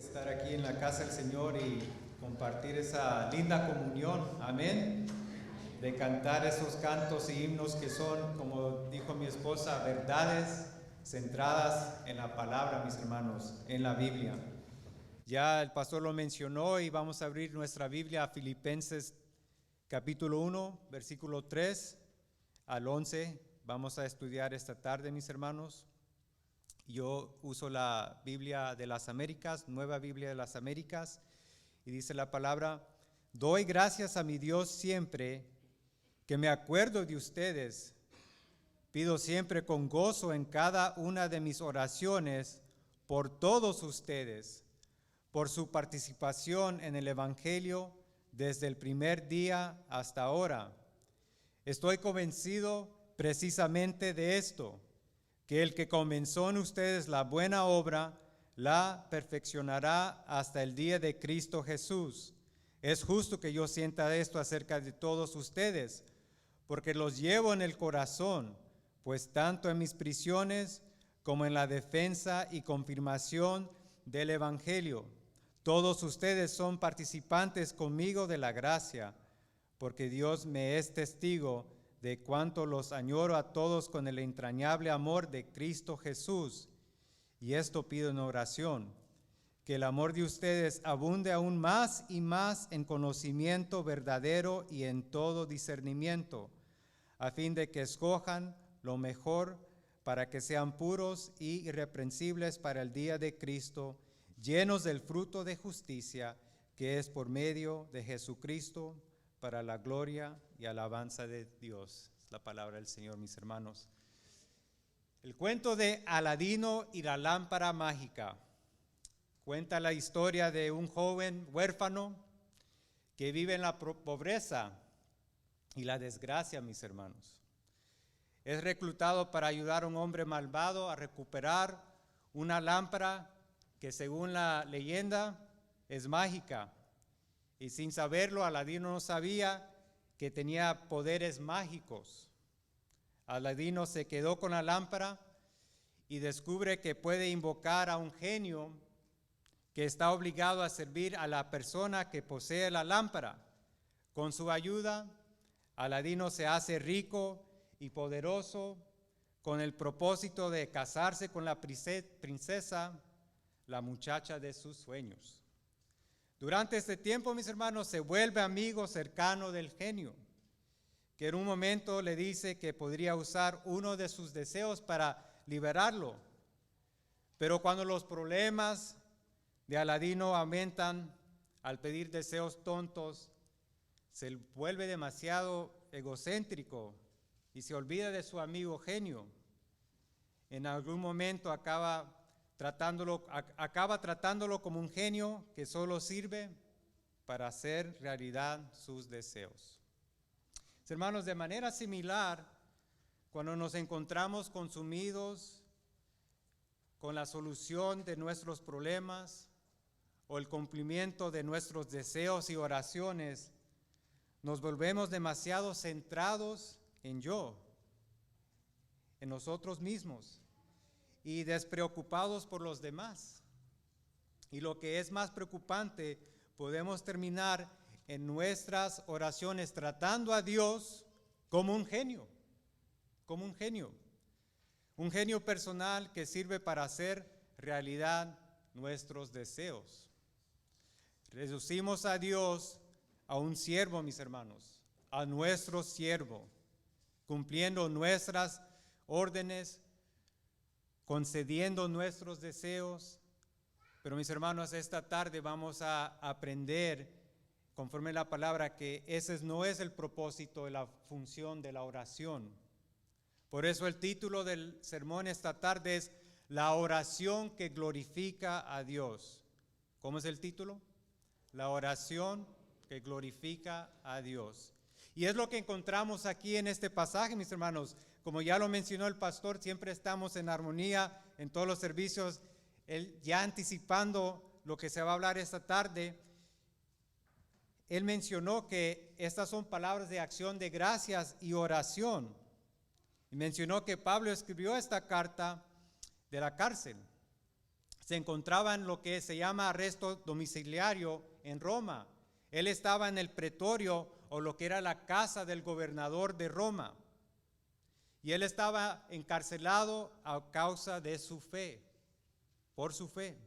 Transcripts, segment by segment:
Estar aquí en la casa del Señor y compartir esa linda comunión, amén, de cantar esos cantos y himnos que son, como dijo mi esposa, verdades centradas en la palabra, mis hermanos, en la Biblia. Ya el pastor lo mencionó y vamos a abrir nuestra Biblia a Filipenses capítulo 1, versículo 3 al 11. Vamos a estudiar esta tarde, mis hermanos. Yo uso la Biblia de las Américas, Nueva Biblia de las Américas, y dice la palabra: doy gracias a mi Dios siempre que me acuerdo de ustedes. Pido siempre con gozo en cada una de mis oraciones por todos ustedes, por su participación en el Evangelio desde el primer día hasta ahora. Estoy convencido precisamente de esto, que el que comenzó en ustedes la buena obra, la perfeccionará hasta el día de Cristo Jesús. Es justo que yo sienta esto acerca de todos ustedes, porque los llevo en el corazón, pues tanto en mis prisiones como en la defensa y confirmación del Evangelio, todos ustedes son participantes conmigo de la gracia, porque Dios me es testigo de cuánto los añoro a todos con el entrañable amor de Cristo Jesús. Y esto pido en oración, que el amor de ustedes abunde aún más y más en conocimiento verdadero y en todo discernimiento, a fin de que escojan lo mejor para que sean puros y irreprensibles para el día de Cristo, llenos del fruto de justicia, que es por medio de Jesucristo, para la gloria y alabanza de Dios. Es la palabra del Señor, mis hermanos. El cuento de Aladino y la lámpara mágica cuenta la historia de un joven huérfano que vive en la pobreza y la desgracia, mis hermanos. Es reclutado para ayudar a un hombre malvado a recuperar una lámpara que, según la leyenda, es mágica. Y sin saberlo, Aladino no sabía que tenía poderes mágicos. Aladino se quedó con la lámpara y descubre que puede invocar a un genio que está obligado a servir a la persona que posee la lámpara. Con su ayuda, Aladino se hace rico y poderoso con el propósito de casarse con la princesa, la muchacha de sus sueños. Durante este tiempo, mis hermanos, se vuelve amigo cercano del genio, que en un momento le dice que podría usar uno de sus deseos para liberarlo. Pero cuando los problemas de Aladino aumentan al pedir deseos tontos, se vuelve demasiado egocéntrico y se olvida de su amigo genio. En algún momento acaba tratándolo como un genio que solo sirve para hacer realidad sus deseos. Hermanos, de manera similar, cuando nos encontramos consumidos con la solución de nuestros problemas o el cumplimiento de nuestros deseos y oraciones, nos volvemos demasiado centrados en nosotros mismos, y despreocupados por los demás. Y lo que es más preocupante, podemos terminar en nuestras oraciones tratando a Dios como un genio personal que sirve para hacer realidad nuestros deseos. Reducimos a Dios a un siervo, mis hermanos, a nuestro siervo, cumpliendo nuestras órdenes, concediendo nuestros deseos. Pero, mis hermanos, esta tarde vamos a aprender, conforme a la palabra, que ese no es el propósito de la función de la oración. Por eso el título del sermón esta tarde es La oración que glorifica a Dios. ¿Cómo es el título? La oración que glorifica a Dios. Y es lo que encontramos aquí en este pasaje, mis hermanos. Como ya lo mencionó el pastor, siempre estamos en armonía en todos los servicios. Él, ya anticipando lo que se va a hablar esta tarde, él mencionó que estas son palabras de acción de gracias y oración. Y mencionó que Pablo escribió esta carta de la cárcel. se encontraba en lo que se llama arresto domiciliario en Roma. Él estaba en el pretorio, o lo que era la casa del gobernador de Roma. Y él estaba encarcelado a causa de su fe, por su fe.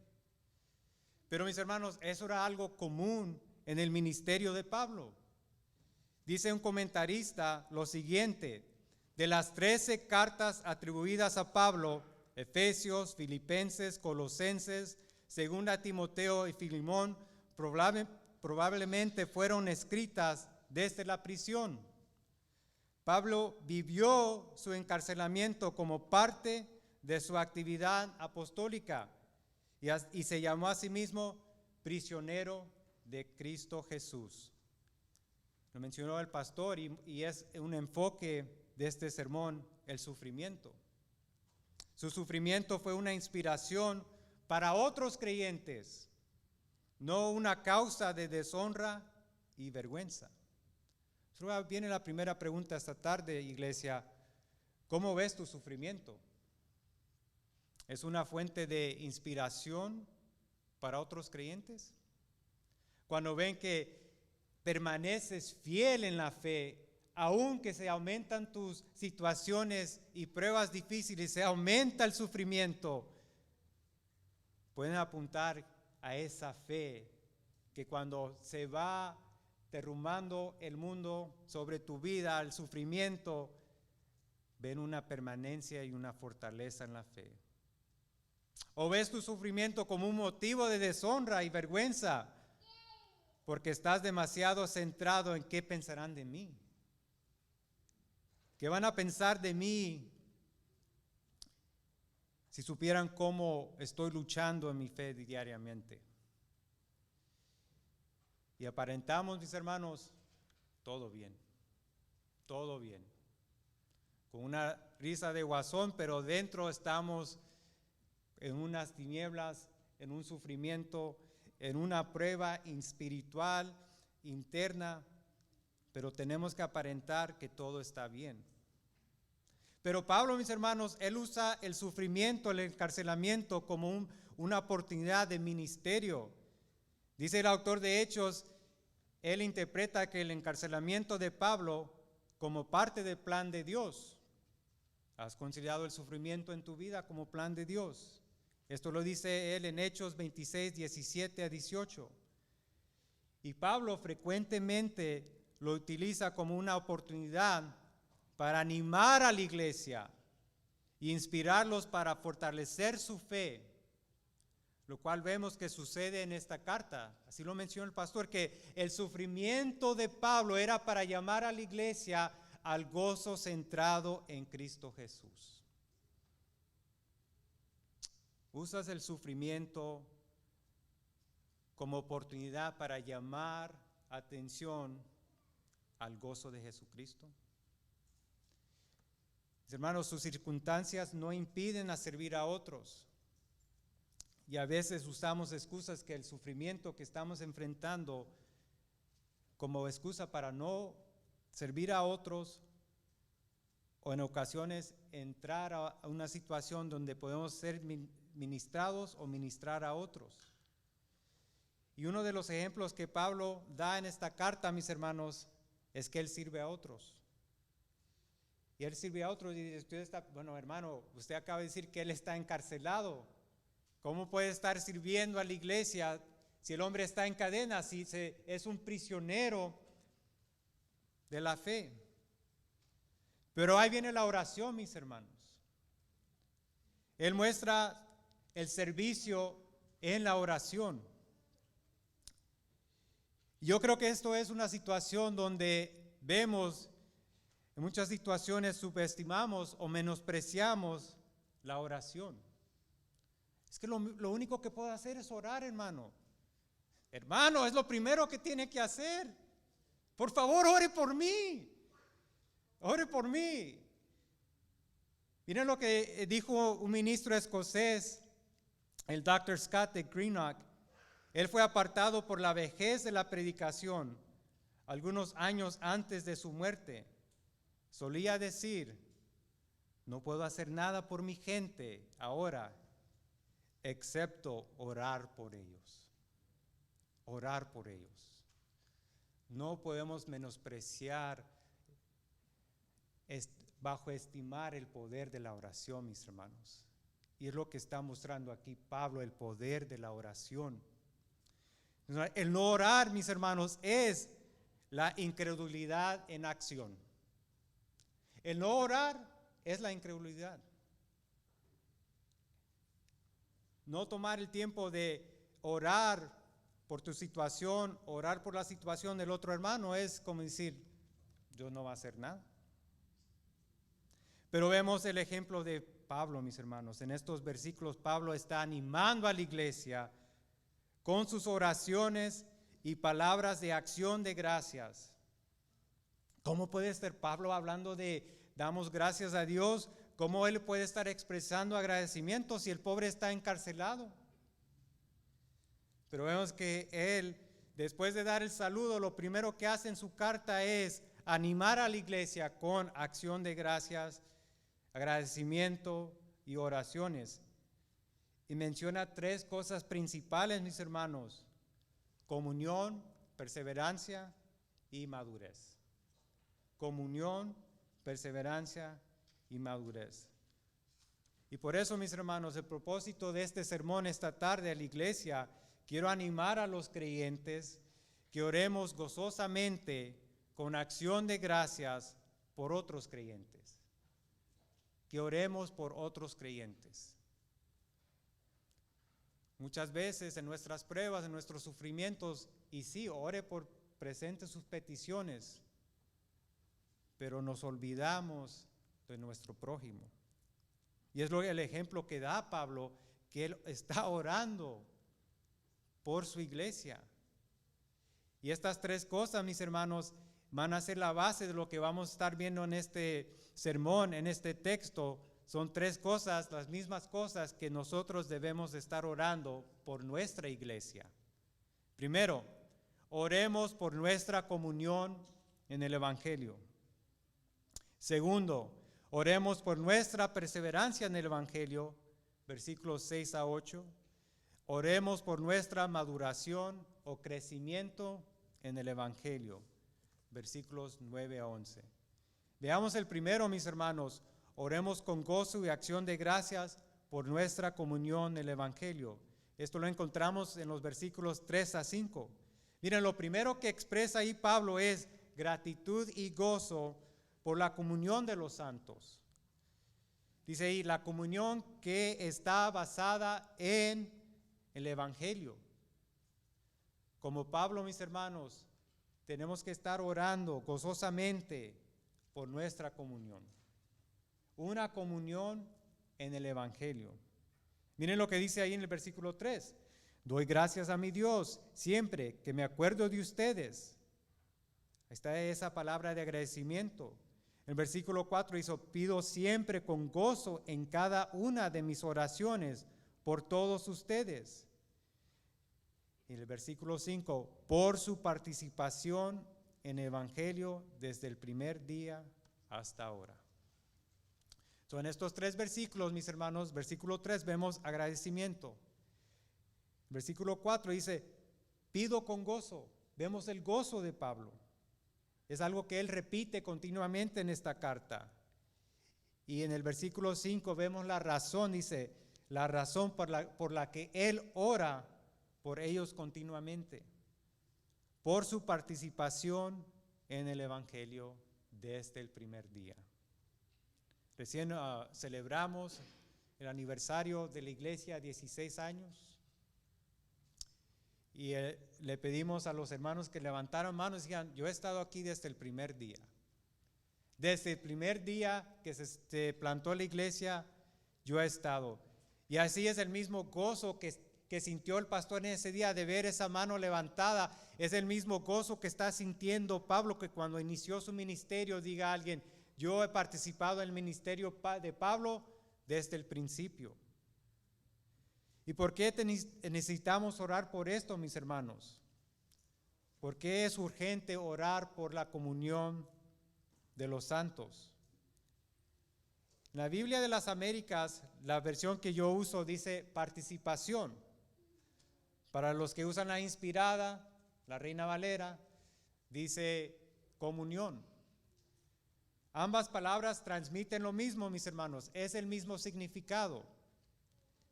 Pero mis hermanos, eso era algo común en el ministerio de Pablo. Dice un comentarista lo siguiente: de las 13 cartas atribuidas a Pablo, Efesios, Filipenses, Colosenses, Segunda Timoteo y Filemón, probablemente fueron escritas desde la prisión. Pablo vivió su encarcelamiento como parte de su actividad apostólica y se llamó a sí mismo prisionero de Cristo Jesús. Lo mencionó el pastor y es un enfoque de este sermón, el sufrimiento. Su sufrimiento fue una inspiración para otros creyentes, no una causa de deshonra y vergüenza. Viene la primera pregunta esta tarde, iglesia: ¿cómo ves tu sufrimiento? ¿Es una fuente de inspiración para otros creyentes? Cuando ven que permaneces fiel en la fe, aunque se aumentan tus situaciones y pruebas difíciles, se aumenta el sufrimiento, pueden apuntar a esa fe que cuando se va derrumbando el mundo sobre tu vida, el sufrimiento, ven una permanencia y una fortaleza en la fe. ¿O ves tu sufrimiento como un motivo de deshonra y vergüenza porque estás demasiado centrado en qué pensarán de mí? ¿Qué van a pensar de mí si supieran cómo estoy luchando en mi fe diariamente? Y aparentamos, mis hermanos, todo bien, con una risa de guasón, pero dentro estamos en unas tinieblas, en un sufrimiento, en una prueba espiritual interna, pero tenemos que aparentar que todo está bien. Pero Pablo, mis hermanos, él usa el sufrimiento, el encarcelamiento como una oportunidad de ministerio. Dice el autor de Hechos, él interpreta que el encarcelamiento de Pablo como parte del plan de Dios. ¿Has considerado el sufrimiento en tu vida como plan de Dios? Esto lo dice él en Hechos 26, 17 a 18. Y Pablo frecuentemente lo utiliza como una oportunidad para animar a la iglesia e inspirarlos para fortalecer su fe, lo cual vemos que sucede en esta carta. Así lo mencionó el pastor, que el sufrimiento de Pablo era para llamar a la iglesia al gozo centrado en Cristo Jesús. ¿Usas el sufrimiento como oportunidad para llamar atención al gozo de Jesucristo? Mis hermanos, sus circunstancias no impiden a servir a otros. Y a veces usamos excusas que el sufrimiento que estamos enfrentando como excusa para no servir a otros, o en ocasiones entrar a una situación donde podemos ser ministrados o ministrar a otros. Y uno de los ejemplos que Pablo da en esta carta, mis hermanos, es que él sirve a otros. Y él sirve a otros y dice, usted está, bueno, hermano, usted acaba de decir que él está encarcelado. ¿Cómo puede estar sirviendo a la iglesia si el hombre está en cadena, si es un prisionero de la fe? Pero ahí viene la oración, mis hermanos. Él muestra el servicio en la oración. Yo creo que esto es una situación donde vemos, en muchas situaciones subestimamos o menospreciamos la oración. Es que lo único que puedo hacer es orar, hermano. Hermano, es lo primero que tiene que hacer. Por favor, ore por mí. Ore por mí. Miren lo que dijo un ministro escocés, el Dr. Scott de Greenock. Él fue apartado por la vejez de la predicación algunos años antes de su muerte. Solía decir, no puedo hacer nada por mi gente ahora, excepto orar por ellos. Orar por ellos. No podemos menospreciar, bajo estimar el poder de la oración, mis hermanos. Y es lo que está mostrando aquí Pablo, el poder de la oración. El no orar, mis hermanos, es la incredulidad en acción. El no orar es la incredulidad. No tomar el tiempo de orar por tu situación, orar por la situación del otro hermano, es como decir, Dios no va a hacer nada. Pero vemos el ejemplo de Pablo, mis hermanos. En estos versículos Pablo está animando a la iglesia con sus oraciones y palabras de acción de gracias. ¿Cómo puede estar Pablo hablando de damos gracias a Dios? ¿Cómo él puede estar expresando agradecimiento si el pobre está encarcelado? Pero vemos que él, después de dar el saludo, lo primero que hace en su carta es animar a la iglesia con acción de gracias, agradecimiento y oraciones. Y menciona 3 cosas principales, mis hermanos: comunión, perseverancia y madurez. Comunión, perseverancia y madurez. Y por eso, mis hermanos, el propósito de este sermón esta tarde a la iglesia, quiero animar a los creyentes que oremos gozosamente con acción de gracias por otros creyentes. Que oremos por otros creyentes. Muchas veces en nuestras pruebas, en nuestros sufrimientos, y sí, ore por presente sus peticiones, pero nos olvidamos de nuestro prójimo. Y es el ejemplo que da Pablo, que él está orando por su iglesia. Y estas 3 cosas, mis hermanos, van a ser la base de lo que vamos a estar viendo en este sermón, en este texto. Son 3 cosas, las mismas cosas que nosotros debemos estar orando por nuestra iglesia. Primero, oremos por nuestra comunión en el Evangelio. Segundo, oremos por nuestra perseverancia en el Evangelio, versículos 6 a 8. Oremos por nuestra maduración o crecimiento en el Evangelio, versículos 9 a 11. Veamos el primero, mis hermanos. Oremos con gozo y acción de gracias por nuestra comunión en el Evangelio. Esto lo encontramos en los versículos 3 a 5. Miren, lo primero que expresa ahí Pablo es gratitud y gozo por la comunión de los santos. Dice ahí, la comunión que está basada en el Evangelio. Como Pablo, mis hermanos, tenemos que estar orando gozosamente por nuestra comunión. Una comunión en el Evangelio. Miren lo que dice ahí en el versículo 3. Doy gracias a mi Dios siempre que me acuerdo de ustedes. Ahí está esa palabra de agradecimiento. En el versículo 4 dice, pido siempre con gozo en cada una de mis oraciones por todos ustedes. Y en el versículo 5, por su participación en el Evangelio desde el primer día hasta ahora. En estos 3 versículos, mis hermanos, versículo 3 vemos agradecimiento. Versículo 4 dice, pido con gozo. Vemos el gozo de Pablo. Es algo que él repite continuamente en esta carta. Y en el versículo 5 vemos la razón, dice, la razón por la que él ora por ellos continuamente. Por su participación en el Evangelio desde el primer día. Recién celebramos el aniversario de la iglesia, 16 años. Y le pedimos a los hermanos que levantaran manos y digan, yo he estado aquí desde el primer día. Desde el primer día que se plantó la iglesia, yo he estado. Y así es el mismo gozo que sintió el pastor en ese día de ver esa mano levantada. Es el mismo gozo que está sintiendo Pablo, que cuando inició su ministerio diga a alguien, yo he participado en el ministerio de Pablo desde el principio. ¿Y por qué necesitamos orar por esto, mis hermanos? ¿Por qué es urgente orar por la comunión de los santos? En la Biblia de las Américas, la versión que yo uso dice participación. Para los que usan la inspirada, la Reina Valera, dice comunión. Ambas palabras transmiten lo mismo, mis hermanos, es el mismo significado.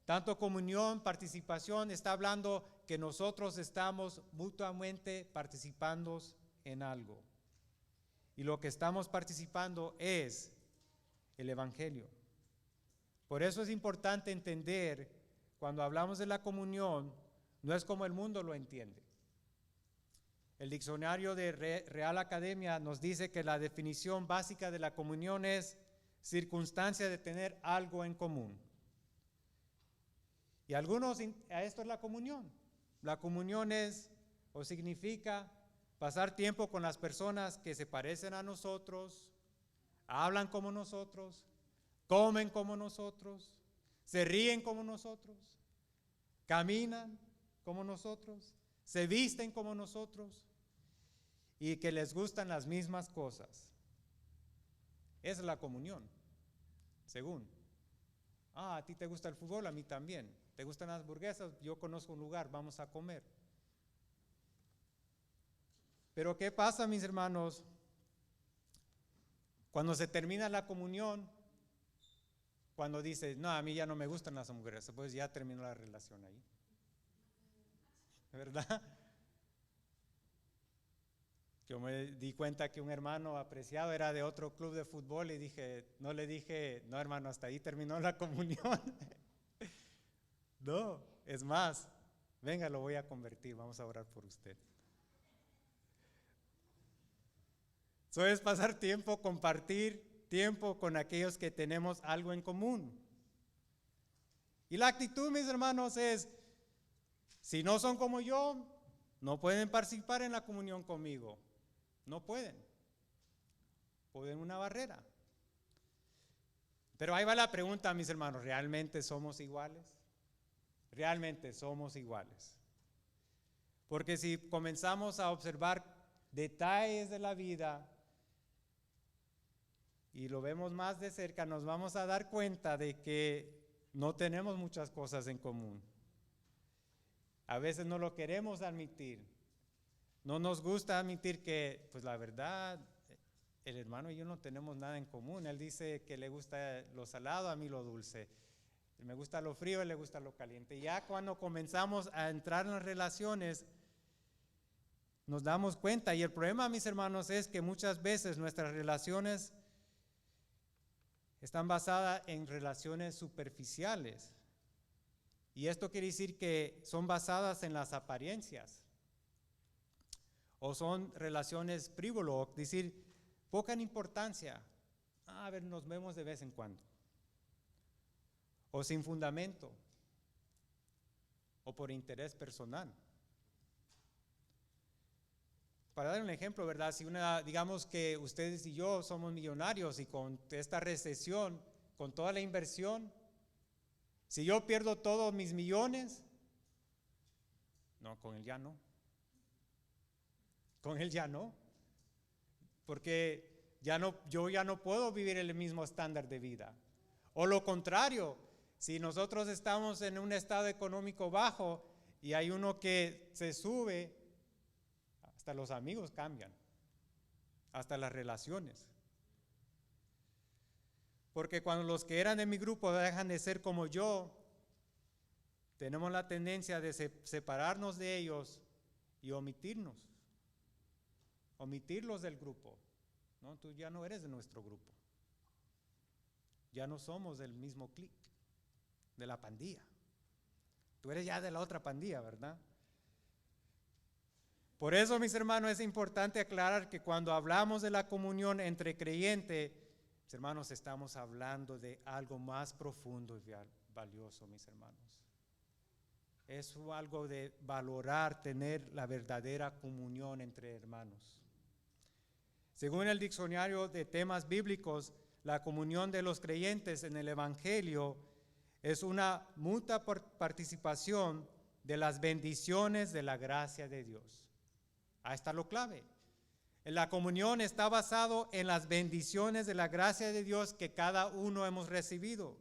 Tanto comunión, participación, está hablando que nosotros estamos mutuamente participando en algo. Y lo que estamos participando es el Evangelio. Por eso es importante entender, cuando hablamos de la comunión, no es como el mundo lo entiende. El diccionario de Real Academia nos dice que la definición básica de la comunión es circunstancia de tener algo en común. Y algunos, a esto es la comunión. La comunión es o significa pasar tiempo con las personas que se parecen a nosotros, hablan como nosotros, comen como nosotros, se ríen como nosotros, caminan como nosotros, se visten como nosotros y que les gustan las mismas cosas. Esa es la comunión, según. A ti te gusta el fútbol, a mí también. ¿Te gustan las hamburguesas? Yo conozco un lugar, vamos a comer. Pero ¿qué pasa, mis hermanos? Cuando se termina la comunión, cuando dice, no, a mí ya no me gustan las hamburguesas, pues ya terminó la relación ahí. ¿Verdad? Yo me di cuenta que un hermano apreciado era de otro club de fútbol y no le dije, no hermano, hasta ahí terminó la comunión. No, es más, venga, lo voy a convertir, vamos a orar por usted. Eso es pasar tiempo, compartir tiempo con aquellos que tenemos algo en común. Y la actitud, mis hermanos, es, si no son como yo, no pueden participar en la comunión conmigo. No pueden. Ponen una barrera. Pero ahí va la pregunta, mis hermanos, ¿realmente somos iguales? Realmente somos iguales. Porque si comenzamos a observar detalles de la vida y lo vemos más de cerca, nos vamos a dar cuenta de que no tenemos muchas cosas en común. A veces no lo queremos admitir. No nos gusta admitir que, pues la verdad, el hermano y yo no tenemos nada en común. Él dice que le gusta lo salado, a mí lo dulce. Me gusta lo frío, él le gusta lo caliente. Ya cuando comenzamos a entrar en las relaciones, nos damos cuenta. Y el problema, mis hermanos, es que muchas veces nuestras relaciones están basadas en relaciones superficiales. Y esto quiere decir que son basadas en las apariencias. O son relaciones frívolas, es decir, poca importancia. A ver, nos vemos de vez en cuando. O sin fundamento. O por interés personal. Para dar un ejemplo, ¿verdad? Si digamos que ustedes y yo somos millonarios y con esta recesión, con toda la inversión, si yo pierdo todos mis millones, no, con él ya no. Con él ya no. Porque yo ya no puedo vivir el mismo estándar de vida. O lo contrario, si nosotros estamos en un estado económico bajo y hay uno que se sube, hasta los amigos cambian, hasta las relaciones. Porque cuando los que eran de mi grupo dejan de ser como yo, tenemos la tendencia de separarnos de ellos y omitirlos del grupo. No, tú ya no eres de nuestro grupo. Ya no somos del mismo clique, de la pandilla. Tú eres ya de la otra pandilla, ¿verdad? Por eso, mis hermanos, es importante aclarar que cuando hablamos de la comunión entre creyentes, mis hermanos, estamos hablando de algo más profundo y valioso, mis hermanos. Es algo de valorar, tener la verdadera comunión entre hermanos. Según el diccionario de temas bíblicos, la comunión de los creyentes en el Evangelio es una mutua participación de las bendiciones de la gracia de Dios. Ahí está lo clave. La comunión está basado en las bendiciones de la gracia de Dios que cada uno hemos recibido.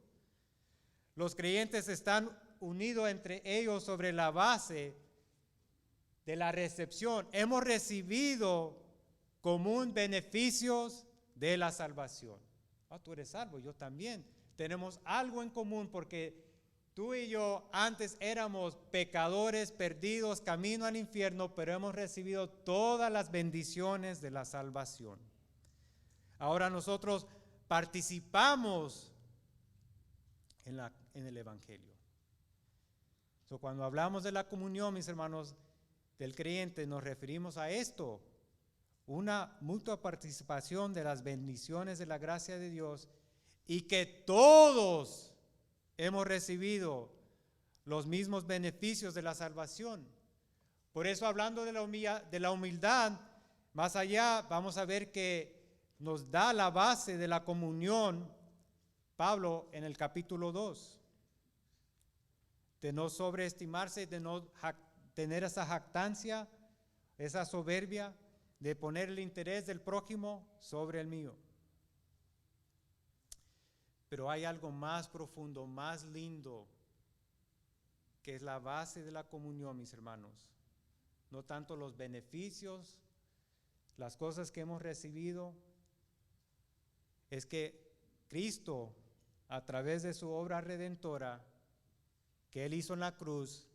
Los creyentes están unidos entre ellos sobre la base de la recepción. Hemos recibido común beneficios de la salvación. Tú eres salvo, yo también. Tenemos algo en común porque tú y yo antes éramos pecadores perdidos, camino al infierno, pero hemos recibido todas las bendiciones de la salvación. Ahora nosotros participamos en el Evangelio. Cuando hablamos de la comunión, mis hermanos, del creyente, nos referimos a esto, una mutua participación de las bendiciones de la gracia de Dios y que todos hemos recibido los mismos beneficios de la salvación. Por eso, hablando de la humildad, más allá vamos a ver que nos da la base de la comunión Pablo en el capítulo 2. De no sobreestimarse, de no tener esa jactancia, esa soberbia, de poner el interés del prójimo sobre el mío. Pero hay algo más profundo, más lindo, que es la base de la comunión, mis hermanos. No tanto los beneficios, las cosas que hemos recibido, es que Cristo, a través de su obra redentora, que Él hizo en la cruz,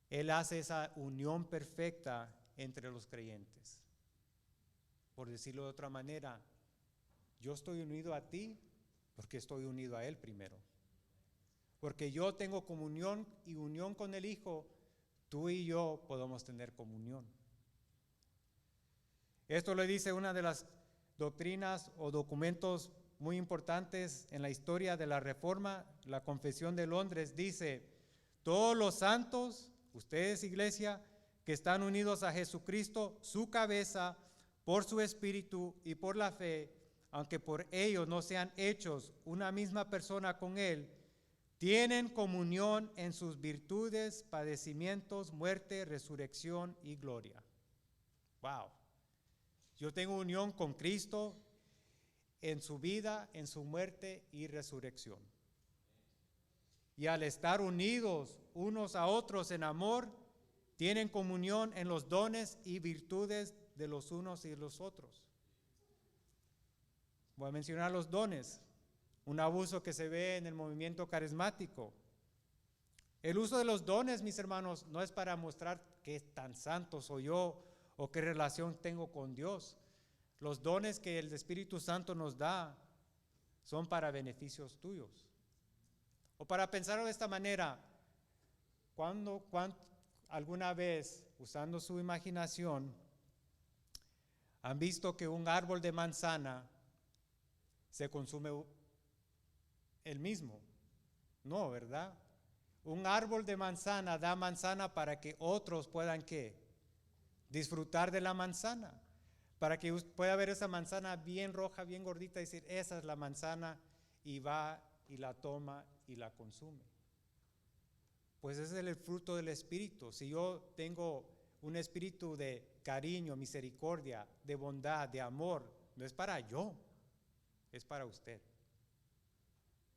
Él hace esa unión perfecta entre los creyentes. Por decirlo de otra manera, yo estoy unido a ti porque estoy unido a Él primero. Porque yo tengo comunión y unión con el Hijo, tú y yo podemos tener comunión. Esto le dice una de las doctrinas o documentos muy importantes en la historia de la Reforma, la Confesión de Londres, dice: todos los santos, ustedes, iglesia, que están unidos a Jesucristo, su cabeza, por su espíritu y por la fe, aunque por ellos no sean hechos una misma persona con Él, tienen comunión en sus virtudes, padecimientos, muerte, resurrección y gloria. Wow. Yo tengo unión con Cristo en su vida, en su muerte y resurrección. Y al estar unidos unos a otros en amor, tienen comunión en los dones y virtudes de los unos y de los otros. Voy a mencionar los dones, un abuso que se ve en el movimiento carismático. El uso de los dones, mis hermanos, no es para mostrar qué tan santo soy yo o qué relación tengo con Dios. Los dones que el Espíritu Santo nos da son para beneficios tuyos. O para pensarlo de esta manera, cuando alguna vez, usando su imaginación, han visto que un árbol de manzana se consume el mismo? No, ¿verdad? Un árbol de manzana da manzana para que otros puedan, ¿qué? Disfrutar de la manzana. Para que pueda ver esa manzana bien roja, bien gordita, y decir, esa es la manzana, y va y la toma y la consume. Pues ese es el fruto del Espíritu. Si yo tengo un espíritu de cariño, misericordia, de bondad, de amor, no es para yo, es para usted.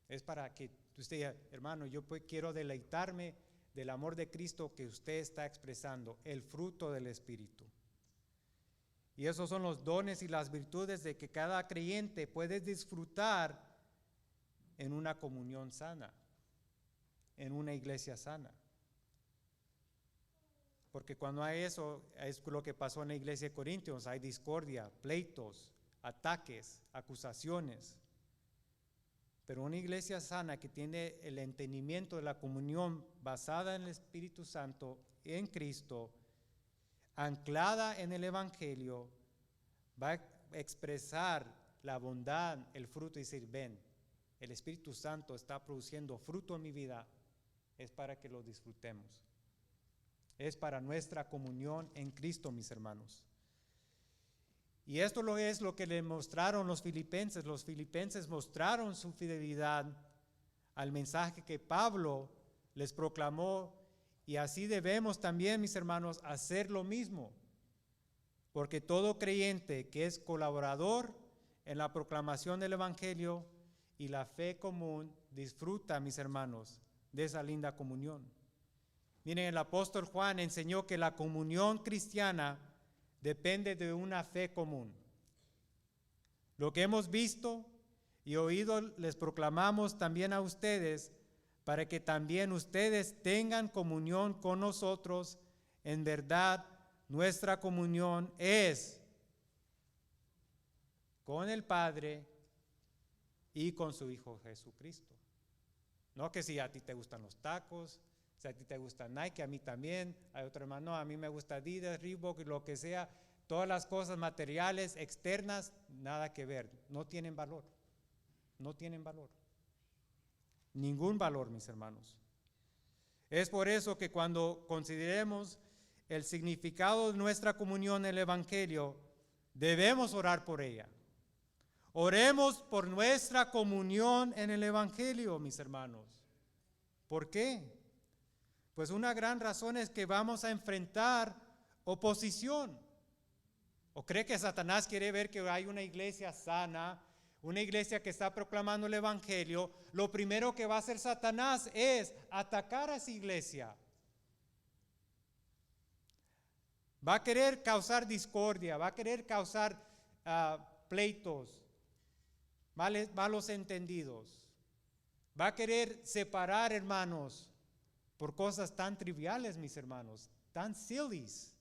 Es para que usted diga, hermano, yo quiero deleitarme del amor de Cristo que usted está expresando, el fruto del Espíritu. Y esos son los dones y las virtudes de que cada creyente puede disfrutar en una comunión sana, en una iglesia sana. Porque cuando hay eso, es lo que pasó en la iglesia de Corintios, hay discordia, pleitos, ataques, acusaciones. Pero una iglesia sana que tiene el entendimiento de la comunión basada en el Espíritu Santo, en Cristo, anclada en el Evangelio, va a expresar la bondad, el fruto y decir, ven, el Espíritu Santo está produciendo fruto en mi vida, es para que lo disfrutemos. Es para nuestra comunión en Cristo, mis hermanos. Y esto es lo que le mostraron los filipenses. Los filipenses mostraron su fidelidad al mensaje que Pablo les proclamó, y así debemos también, mis hermanos, hacer lo mismo. porque todo creyente que es colaborador en la proclamación del Evangelio y la fe común disfruta, mis hermanos, de esa linda comunión. Miren, el apóstol Juan enseñó que la comunión cristiana depende de una fe común. Lo que hemos visto y oído les proclamamos también a ustedes, para que también ustedes tengan comunión con nosotros. En verdad, nuestra comunión es con el Padre y con su Hijo Jesucristo. No que si a ti te gustan los tacos, si a ti te gusta Nike, a mí también, hay otro hermano, no, a mí me gusta Adidas, Reebok, lo que sea, todas las cosas materiales, externas, nada que ver, no tienen valor, no tienen valor, ningún valor, mis hermanos. Es por eso que cuando consideremos el significado de nuestra comunión en el Evangelio, debemos orar por ella. Oremos por nuestra comunión en el Evangelio, mis hermanos. ¿Por qué? Pues una gran razón es que vamos a enfrentar oposición. ¿O cree que Satanás quiere ver que hay una iglesia sana, una iglesia que está proclamando el Evangelio? Lo primero que va a hacer Satanás es atacar a esa iglesia. Va a querer causar discordia, va a querer causar pleitos, malos entendidos. Va a querer separar hermanos por cosas tan triviales, mis hermanos, tan sillies,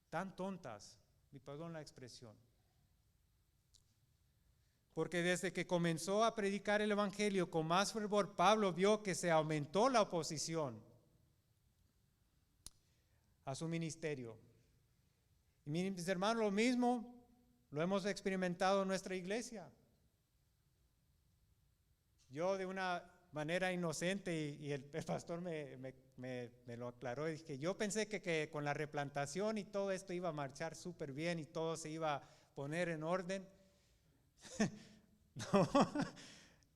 tan tontas, me perdón la expresión. Porque desde que comenzó a predicar el Evangelio con más fervor, Pablo vio que se aumentó la oposición a su ministerio. Y mis hermanos, lo mismo lo hemos experimentado en nuestra iglesia. Yo de una manera inocente, y el pastor me lo aclaró, y que yo pensé que con la replantación y todo esto iba a marchar súper bien y todo se iba a poner en orden. No.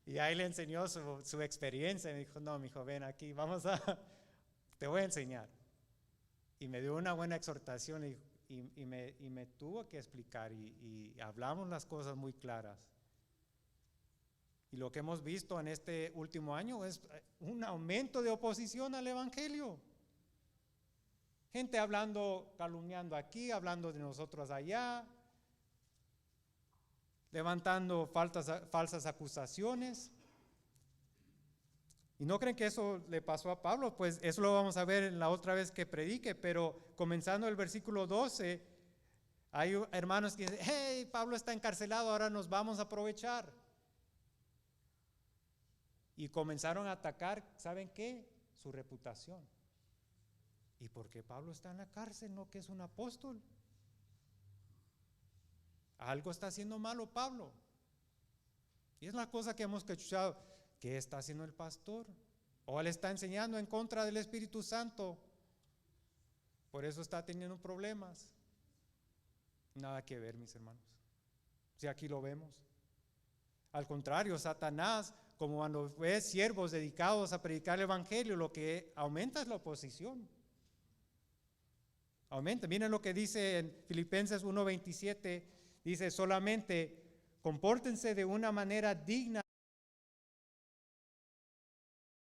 Y ahí le enseñó su experiencia y me dijo, no, mijo, ven aquí, te voy a enseñar. Y me dio una buena exhortación y me tuvo que explicar y hablamos las cosas muy claras. Y lo que hemos visto en este último año es un aumento de oposición al Evangelio. Gente hablando, calumniando aquí, hablando de nosotros allá, levantando falsas acusaciones. ¿Y no creen que eso le pasó a Pablo? Pues eso lo vamos a ver en la otra vez que predique, pero comenzando el versículo 12, hay hermanos que dicen, hey, Pablo está encarcelado, ahora nos vamos a aprovechar. Y comenzaron a atacar, ¿saben qué? Su reputación. ¿Y por qué Pablo está en la cárcel? ¿No que es un apóstol? Algo está haciendo malo Pablo. Y es la cosa que hemos escuchado. ¿Qué está haciendo el pastor? O él está enseñando en contra del Espíritu Santo. Por eso está teniendo problemas. Nada que ver, mis hermanos. Si aquí lo vemos. Al contrario, Satanás, como cuando ve siervos dedicados a predicar el Evangelio, lo que aumenta es la oposición. Aumenta. Miren lo que dice en Filipenses 1:27. Dice, solamente compórtense de una manera digna,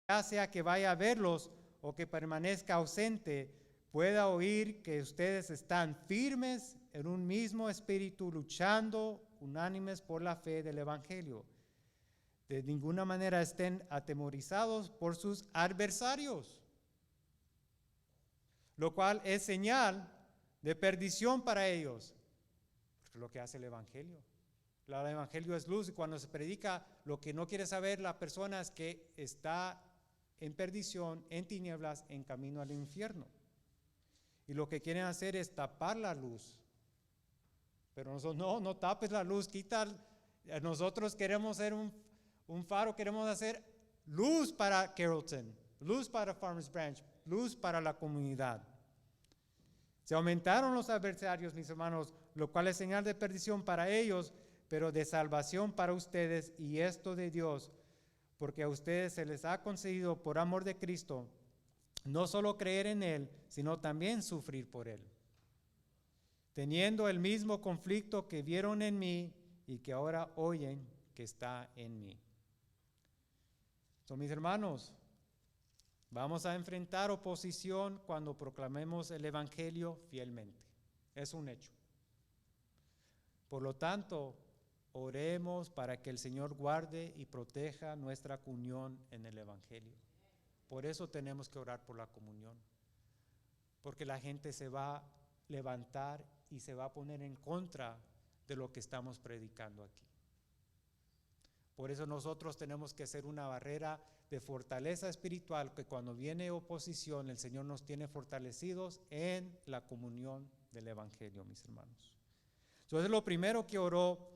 ya sea que vaya a verlos o que permanezca ausente, pueda oír que ustedes están firmes en un mismo espíritu, luchando unánimes por la fe del Evangelio. De ninguna manera estén atemorizados por sus adversarios, lo cual es señal de perdición para ellos, porque lo que hace el Evangelio. El Evangelio es luz, y cuando se predica, lo que no quiere saber la persona es que está en perdición, en tinieblas, en camino al infierno. Y lo que quieren hacer es tapar la luz. Pero nosotros, no tapes la luz, nosotros queremos ser un faro, queremos hacer luz para Carrollton, luz para Farmers Branch, luz para la comunidad. Se aumentaron los adversarios, mis hermanos, lo cual es señal de perdición para ellos, pero de salvación para ustedes, y esto de Dios, porque a ustedes se les ha concedido por amor de Cristo, no solo creer en Él, sino también sufrir por Él. teniendo el mismo conflicto que vieron en mí y que ahora oyen que está en mí. Mis hermanos, vamos a enfrentar oposición cuando proclamemos el Evangelio fielmente. Es un hecho. Por lo tanto, oremos para que el Señor guarde y proteja nuestra comunión en el Evangelio. Por eso tenemos que orar por la comunión. Porque la gente se va a levantar y se va a poner en contra de lo que estamos predicando aquí. Por eso nosotros tenemos que ser una barrera de fortaleza espiritual, que cuando viene oposición, el Señor nos tiene fortalecidos en la comunión del Evangelio, mis hermanos. Entonces, lo primero que oró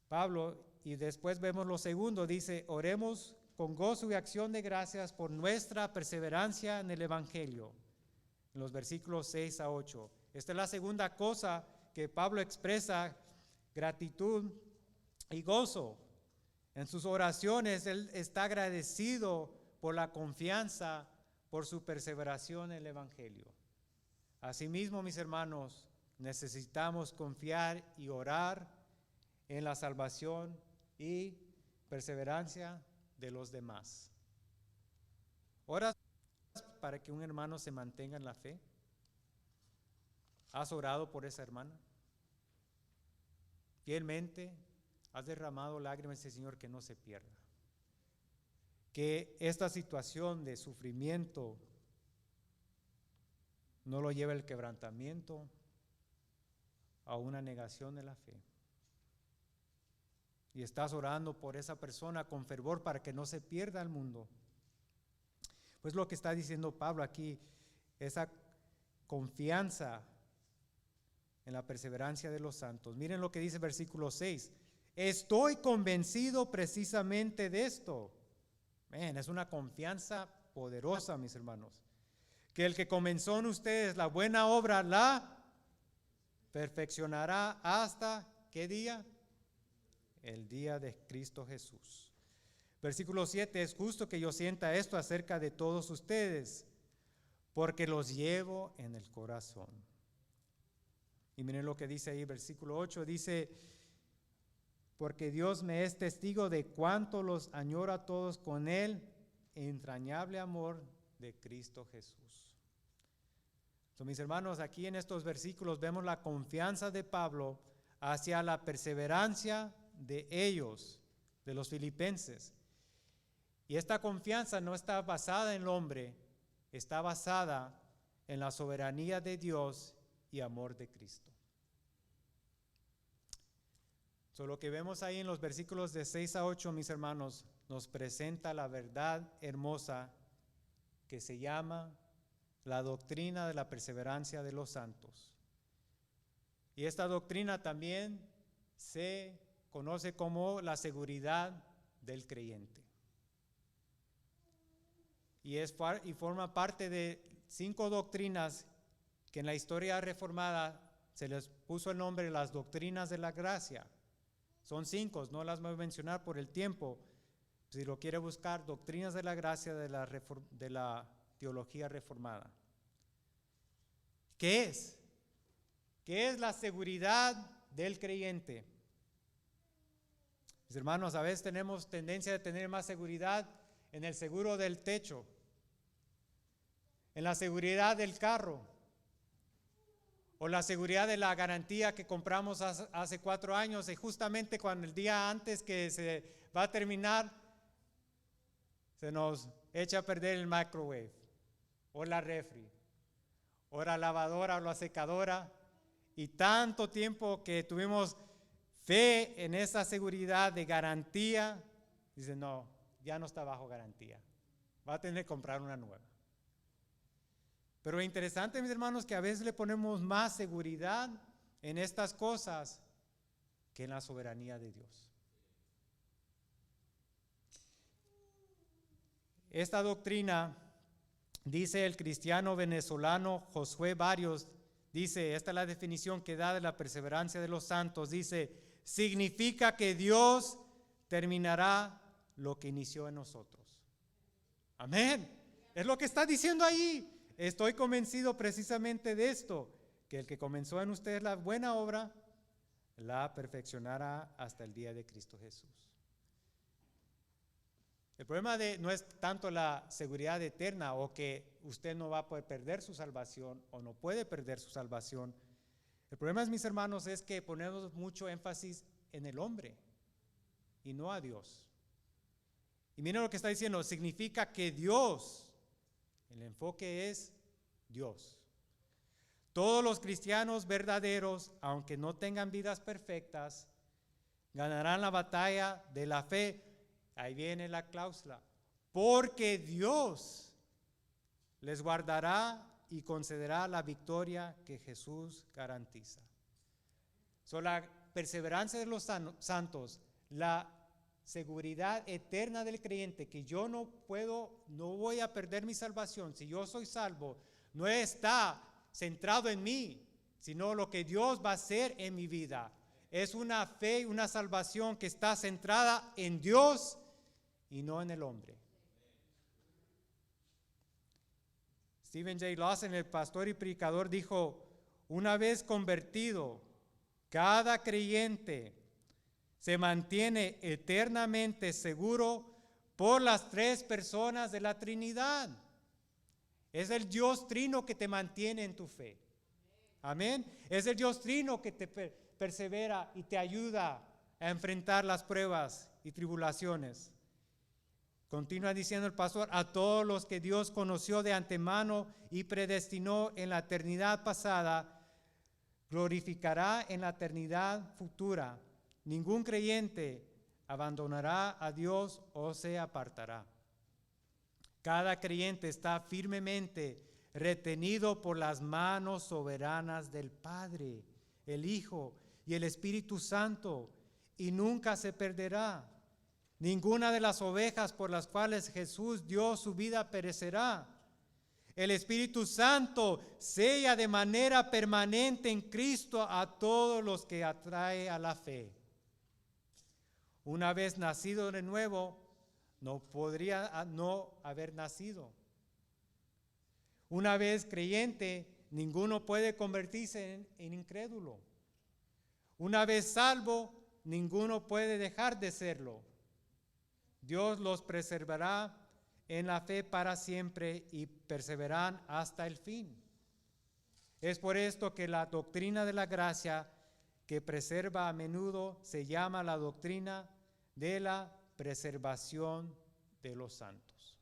Pablo, y después vemos lo segundo, dice: oremos con gozo y acción de gracias por nuestra perseverancia en el Evangelio, en los versículos 6 a 8. Esta es la segunda cosa que Pablo expresa: gratitud y gozo. En sus oraciones él está agradecido por la confianza, por su perseveración en el Evangelio. Asimismo, mis hermanos, necesitamos confiar y orar en la salvación y perseverancia de los demás. ¿Oras para que un hermano se mantenga en la fe? ¿Has orado por esa hermana? Fielmente, has derramado lágrimas y Señor, que no se pierda. Que esta situación de sufrimiento no lo lleve al quebrantamiento, a una negación de la fe. Y estás orando por esa persona con fervor para que no se pierda el mundo. Pues lo que está diciendo Pablo aquí, esa confianza en la perseverancia de los santos. Miren lo que dice el versículo 6. Estoy convencido precisamente de esto. Es una confianza poderosa, mis hermanos. Que el que comenzó en ustedes la buena obra la perfeccionará hasta ¿qué día? El día de Cristo Jesús. Versículo 7, es justo que yo sienta esto acerca de todos ustedes, porque los llevo en el corazón. Y miren lo que dice ahí, versículo 8, dice: porque Dios me es testigo de cuánto los añoro a todos con el entrañable amor de Cristo Jesús. Entonces, mis hermanos, aquí en estos versículos vemos la confianza de Pablo hacia la perseverancia de ellos, de los filipenses. Y esta confianza no está basada en el hombre, está basada en la soberanía de Dios y amor de Cristo. Lo que vemos ahí en los versículos de 6 a 8, mis hermanos, nos presenta la verdad hermosa que se llama la doctrina de la perseverancia de los santos. Y esta doctrina también se conoce como la seguridad del creyente. Y forma parte de 5 doctrinas que en la historia reformada se les puso el nombre de las doctrinas de la gracia. Son 5, no las voy a mencionar por el tiempo. Si lo quiere buscar, doctrinas de la gracia de la teología reformada. ¿Qué es? ¿Qué es la seguridad del creyente? Mis hermanos, a veces tenemos tendencia de tener más seguridad en el seguro del techo, en la seguridad del carro, o la seguridad de la garantía que compramos hace 4 años, y justamente cuando el día antes que se va a terminar, se nos echa a perder el microwave, o la refri, o la lavadora, o la secadora, y tanto tiempo que tuvimos fe en esa seguridad de garantía, dice: no, ya no está bajo garantía, va a tener que comprar una nueva. Pero lo interesante, mis hermanos, que a veces le ponemos más seguridad en estas cosas que en la soberanía de Dios. Esta doctrina, dice el cristiano venezolano Josué Barrios, dice, esta es la definición que da de la perseverancia de los santos, dice: significa que Dios terminará lo que inició en nosotros. Amén. Es lo que está diciendo ahí. Estoy convencido precisamente de esto, que el que comenzó en ustedes la buena obra, la perfeccionará hasta el día de Cristo Jesús. El problema no es tanto la seguridad eterna o que usted no va a poder perder su salvación o no puede perder su salvación. El problema, mis hermanos, es que ponemos mucho énfasis en el hombre y no a Dios. Y miren lo que está diciendo, significa que Dios, el enfoque es Dios. Todos los cristianos verdaderos, aunque no tengan vidas perfectas, ganarán la batalla de la fe. Ahí viene la cláusula, porque Dios les guardará y concederá la victoria que Jesús garantiza. La perseverancia de los santos, la seguridad eterna del creyente, que yo no voy a perder mi salvación, si yo soy salvo, no está centrado en mí, sino lo que Dios va a hacer en mi vida. Es una fe, una salvación que está centrada en Dios y no en el hombre. Stephen J. Lawson, el pastor y predicador, dijo: una vez convertido, cada creyente se mantiene eternamente seguro por las tres personas de la Trinidad. Es el Dios Trino que te mantiene en tu fe. Amén. Es el Dios Trino que te persevera y te ayuda a enfrentar las pruebas y tribulaciones. Continúa diciendo el pastor: a todos los que Dios conoció de antemano y predestinó en la eternidad pasada, glorificará en la eternidad futura. Ningún creyente abandonará a Dios o se apartará. Cada creyente está firmemente retenido por las manos soberanas del Padre, el Hijo y el Espíritu Santo, y nunca se perderá. Ninguna de las ovejas por las cuales Jesús dio su vida perecerá. El Espíritu Santo sella de manera permanente en Cristo a todos los que atrae a la fe. Una vez nacido de nuevo, no podría no haber nacido. Una vez creyente, ninguno puede convertirse en incrédulo. Una vez salvo, ninguno puede dejar de serlo. Dios los preservará en la fe para siempre y perseverarán hasta el fin. Es por esto que la doctrina de la gracia que preserva a menudo se llama la doctrina de la preservación de los santos.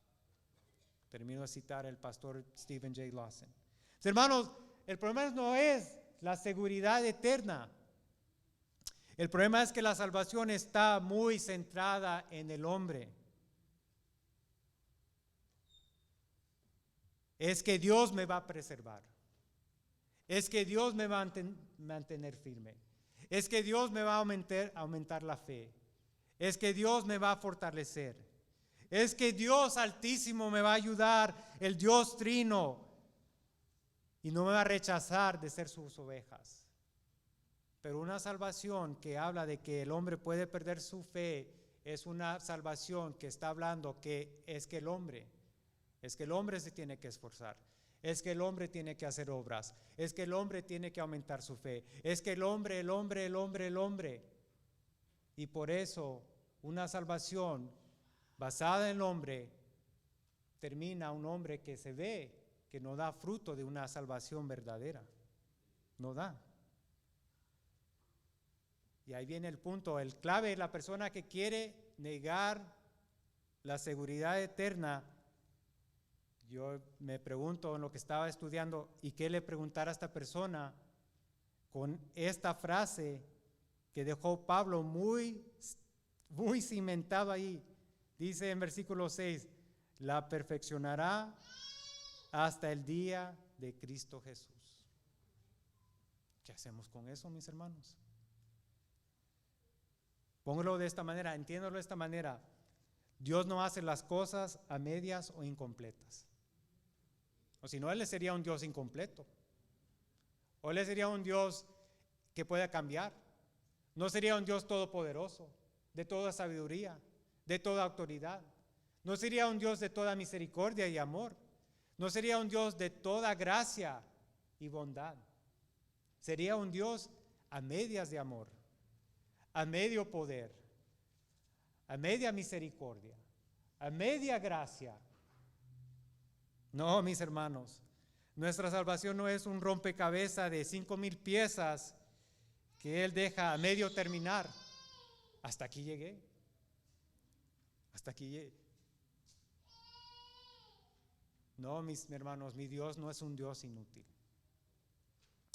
Termino de citar al pastor Stephen J. Lawson. Hermanos, el problema no es la seguridad eterna. El problema es que la salvación está muy centrada en el hombre. Es que Dios me va a preservar. Es que Dios me va a mantener firme. Es que Dios me va a aumentar la fe. Es que Dios me va a fortalecer. Es que Dios Altísimo me va a ayudar, el Dios Trino, y no me va a rechazar de ser sus ovejas. Pero una salvación que habla de que el hombre puede perder su fe es una salvación que está hablando que el hombre se tiene que esforzar, es que el hombre tiene que hacer obras, es que el hombre tiene que aumentar su fe, es que el hombre. Y por eso una salvación basada en el hombre termina un hombre que se ve que no da fruto de una salvación verdadera, no da. Y ahí viene el punto, el clave, la persona que quiere negar la seguridad eterna. Yo me pregunto en lo que estaba estudiando, ¿y qué le preguntara a esta persona con esta frase que dejó Pablo muy cimentado ahí? Dice en versículo 6, la perfeccionará hasta el día de Cristo Jesús. ¿Qué hacemos con eso, mis hermanos? Póngalo de esta manera, entiéndalo de esta manera. Dios no hace las cosas a medias o incompletas. O si no, Él sería un Dios incompleto. O Él sería un Dios que pueda cambiar. No sería un Dios todopoderoso, de toda sabiduría, de toda autoridad. No sería un Dios de toda misericordia y amor. No sería un Dios de toda gracia y bondad. Sería un Dios a medias de amor, a medio poder, a media misericordia, a media gracia. No, mis hermanos, nuestra salvación no es un rompecabezas de 5,000 piezas que Él deja a medio terminar. Hasta aquí llegué. Hasta aquí llegué. No, mis hermanos, mi Dios no es un Dios inútil.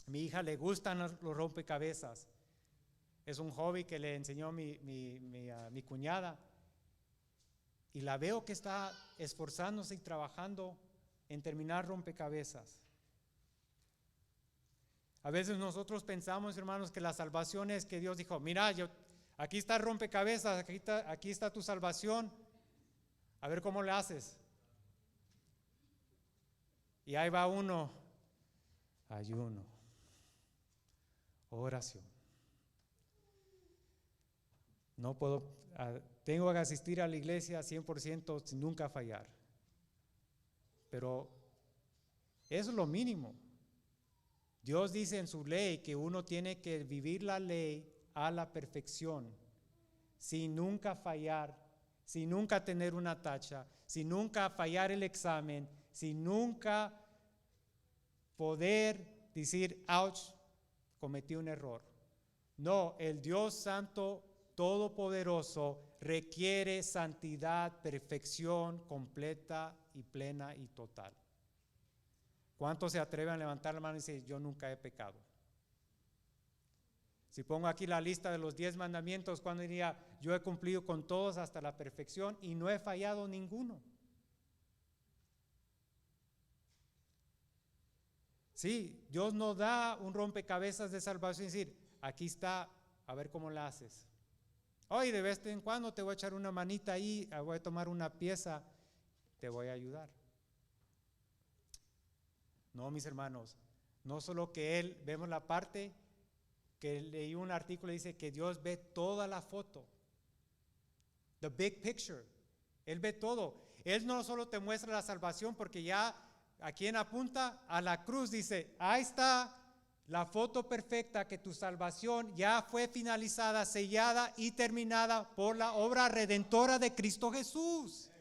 Mi hija le gustan los rompecabezas. Es un hobby que le enseñó mi cuñada. Y la veo que está esforzándose y trabajando en terminar rompecabezas. A veces nosotros pensamos, hermanos, que la salvación es que Dios dijo, mira, aquí está el rompecabezas, aquí está tu salvación, a ver cómo le haces. Y ahí va uno, ayuno, oración. No puedo, tengo que asistir a la iglesia 100% sin nunca fallar. Pero eso es lo mínimo. Dios dice en su ley que uno tiene que vivir la ley a la perfección, sin nunca fallar, sin nunca tener una tacha, sin nunca fallar el examen, sin nunca poder decir, ouch, cometí un error. No, el Dios Santo Todopoderoso requiere santidad, perfección completa y plena y total. ¿Cuántos se atreven a levantar la mano y decir, yo nunca he pecado? Si pongo aquí la lista de los 10 mandamientos, ¿cuándo diría, yo he cumplido con todos hasta la perfección y no he fallado ninguno? Sí, Dios nos da un rompecabezas de salvación y decir, aquí está, a ver cómo la haces. Hoy de vez en cuando te voy a echar una manita ahí, voy a tomar una pieza, te voy a ayudar. No, mis hermanos, no solo que Él, vemos la parte que leí un artículo, dice que Dios ve toda la foto, the big picture, Él ve todo. Él no solo te muestra la salvación, porque ya a quien apunta a la cruz dice, ahí está la foto perfecta, que tu salvación ya fue finalizada, sellada y terminada por la obra redentora de Cristo Jesús.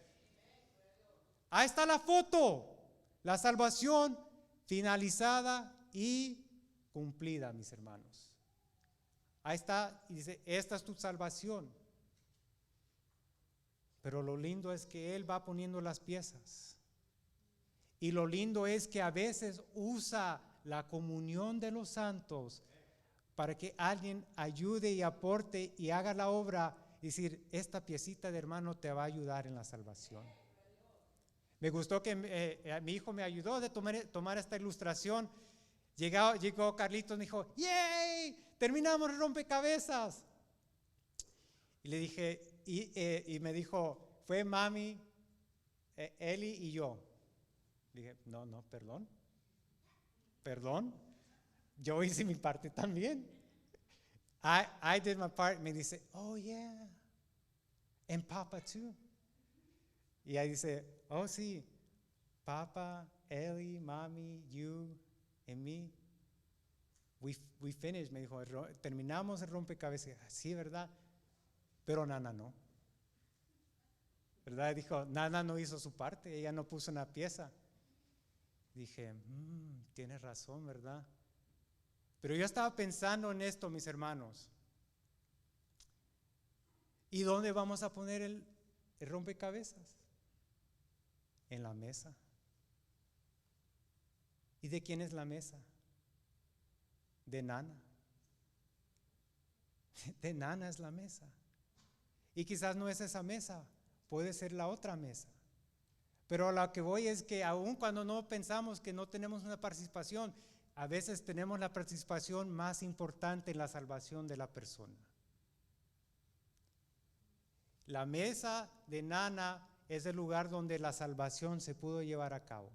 Ahí está la foto, la salvación finalizada y cumplida, mis hermanos. Ahí está, y dice, esta es tu salvación. Pero lo lindo es que Él va poniendo las piezas. Y lo lindo es que a veces usa la comunión de los santos para que alguien ayude y aporte y haga la obra. Y decir, esta piecita de hermano te va a ayudar en la salvación. Me gustó que mi hijo me ayudó a tomar esta ilustración. Llegó Carlitos y me dijo, ¡yay! Terminamos el rompecabezas. Y le dije, y me dijo, fue mami, Eli y yo. Le dije, no, perdón, yo hice mi parte también. I did my part. Me dice, oh yeah, and Papa too. Y ahí dice, oh sí, Papa, Eli, Mami, you, and me. We finished, me dijo, terminamos el rompecabezas. Sí, ¿verdad? Pero Nana no. ¿Verdad? Dijo, Nana no hizo su parte, ella no puso una pieza. Dije, tienes razón, ¿verdad? Pero yo estaba pensando en esto, mis hermanos. ¿Y dónde vamos a poner el rompecabezas? En la mesa. ¿Y de quién es la mesa? De Nana. De Nana es la mesa. Y quizás no es esa mesa, puede ser la otra mesa. Pero a lo que voy es que aun cuando no pensamos que no tenemos una participación, a veces tenemos la participación más importante en la salvación de la persona. La mesa de Nana es el lugar donde la salvación se pudo llevar a cabo.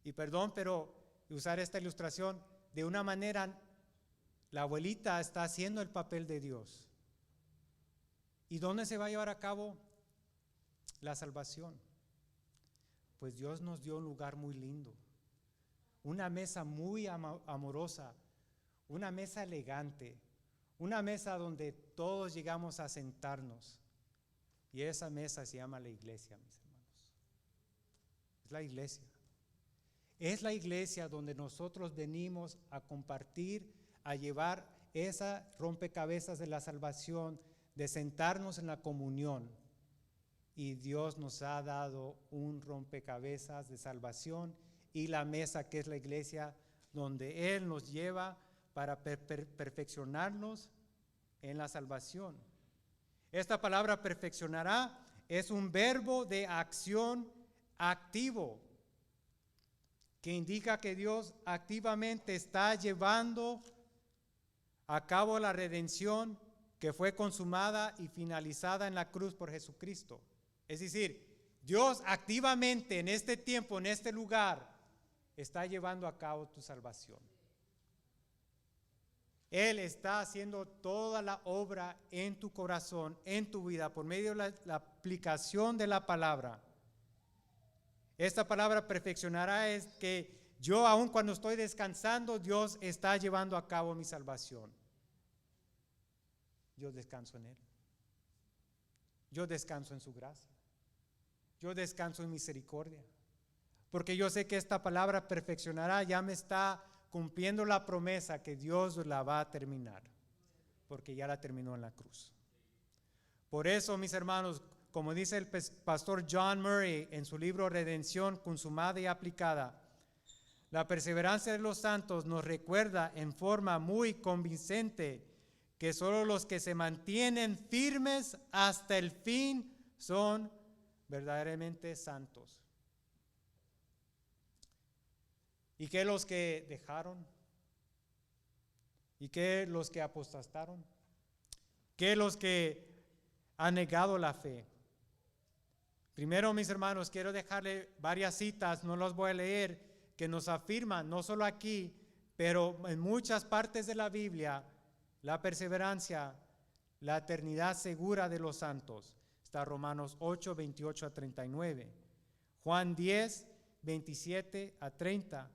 Y perdón, pero usar esta ilustración, de una manera, la abuelita está haciendo el papel de Dios. ¿Y dónde se va a llevar a cabo la salvación? Pues Dios nos dio un lugar muy lindo, una mesa muy amorosa, una mesa elegante, una mesa donde todos llegamos a sentarnos. Y esa mesa se llama la iglesia, mis hermanos. Es la iglesia. Es la iglesia donde nosotros venimos a compartir, a llevar esa rompecabezas de la salvación, de sentarnos en la comunión. Y Dios nos ha dado un rompecabezas de salvación y la mesa que es la iglesia, donde Él nos lleva para perfeccionarnos en la salvación. Esta palabra perfeccionará es un verbo de acción activo, que indica que Dios activamente está llevando a cabo la redención que fue consumada y finalizada en la cruz por Jesucristo. Es decir, Dios activamente en este tiempo, en este lugar, está llevando a cabo tu salvación. Él está haciendo toda la obra en tu corazón, en tu vida, por medio de la aplicación de la palabra. Esta palabra perfeccionará es que yo, aun cuando estoy descansando, Dios está llevando a cabo mi salvación. Yo descanso en Él. Yo descanso en su gracia. Yo descanso en misericordia. Porque yo sé que esta palabra perfeccionará, ya me está cumpliendo la promesa que Dios la va a terminar. Porque ya la terminó en la cruz. Por eso, mis hermanos, como dice el pastor John Murray en su libro Redención consumada y aplicada, la perseverancia de los santos nos recuerda en forma muy convincente que solo los que se mantienen firmes hasta el fin son verdaderamente santos. ¿Y qué los que dejaron? ¿Y qué los que apostataron? ¿Qué los que han negado la fe? Primero, mis hermanos, quiero dejarle varias citas, no las voy a leer, que nos afirman, no solo aquí, pero en muchas partes de la Biblia, la perseverancia, la eternidad segura de los santos. Está Romanos 8, 28 a 39, Juan 10, 27 a 30,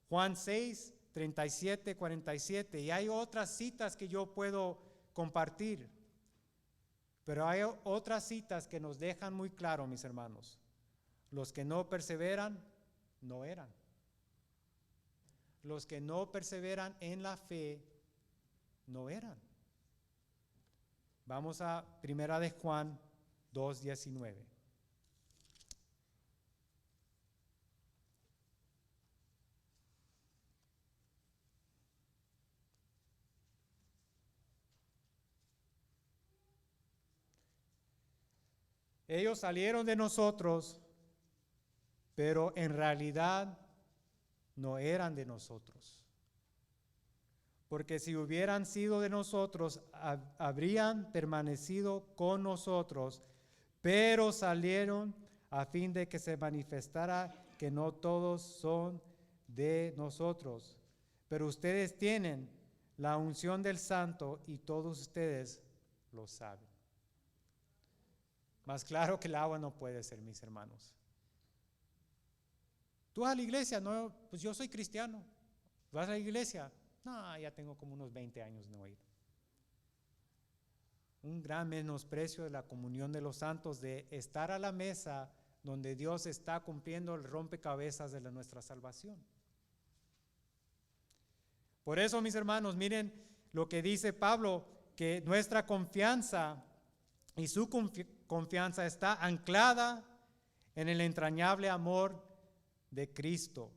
Juan 6, 37, 47, y hay otras citas que yo puedo compartir. Pero hay otras citas que nos dejan muy claro, mis hermanos. Los que no perseveran, no eran. Los que no perseveran en la fe, no eran. Vamos a 1 de Juan 2:19. Ellos salieron de nosotros, pero en realidad no eran de nosotros. Porque si hubieran sido de nosotros, habrían permanecido con nosotros, pero salieron a fin de que se manifestara que no todos son de nosotros. Pero ustedes tienen la unción del Santo y todos ustedes lo saben. Más claro que el agua no puede ser, mis hermanos. ¿Tú vas a la iglesia? No, pues yo soy cristiano. ¿Vas a la iglesia? No, ya tengo como unos 20 años de no ir. Un gran menosprecio de la comunión de los santos, de estar a la mesa donde Dios está cumpliendo el rompecabezas de nuestra salvación. Por eso, mis hermanos, miren lo que dice Pablo, que nuestra confianza y su confianza está anclada en el entrañable amor de Cristo.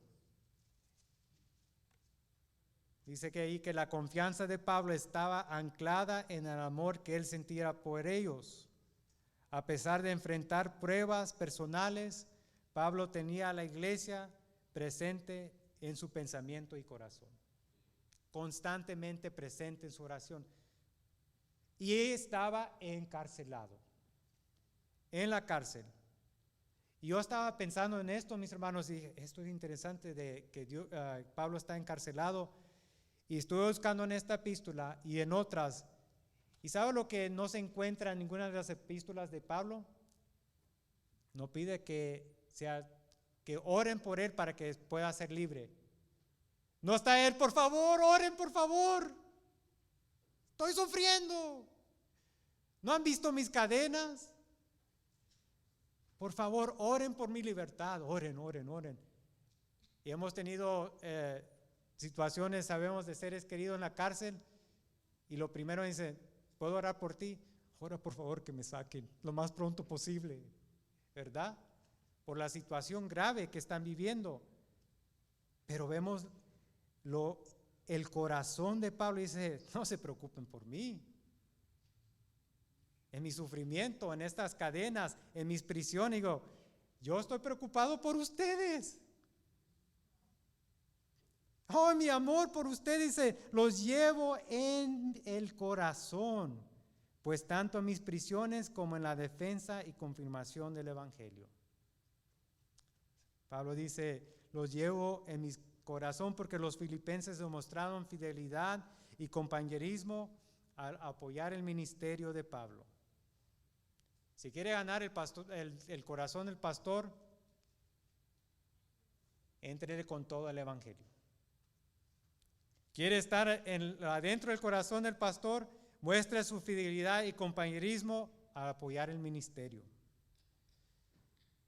Dice que ahí que la confianza de Pablo estaba anclada en el amor que él sentía por ellos. A pesar de enfrentar pruebas personales, Pablo tenía a la iglesia presente en su pensamiento y corazón, constantemente presente en su oración. Y él estaba encarcelado, en la cárcel. Y yo estaba pensando en esto, mis hermanos, y dije, esto es interesante de que Pablo está encarcelado. Y estuve buscando en esta epístola y en otras. ¿Y sabe lo que no se encuentra en ninguna de las epístolas de Pablo? No pide que oren por él para que pueda ser libre. No está él, por favor, oren, por favor. Estoy sufriendo. ¿No han visto mis cadenas? Por favor, oren por mi libertad. Oren, oren, oren. Y hemos tenido situaciones, sabemos, de seres queridos en la cárcel. Y lo primero dice, ¿puedo orar por ti? Ora por favor que me saquen lo más pronto posible. ¿Verdad? Por la situación grave que están viviendo. Pero vemos el corazón de Pablo, dice, no se preocupen por mí. En mi sufrimiento, en estas cadenas, en mis prisiones, digo, yo estoy preocupado por ustedes. Oh, mi amor por ustedes, dice, los llevo en el corazón, pues tanto en mis prisiones como en la defensa y confirmación del Evangelio. Pablo dice, los llevo en mi corazón porque los filipenses demostraron fidelidad y compañerismo al apoyar el ministerio de Pablo. Si quiere ganar el corazón del pastor, entre con todo el Evangelio. Quiere estar adentro del corazón del pastor, muestre su fidelidad y compañerismo al apoyar el ministerio.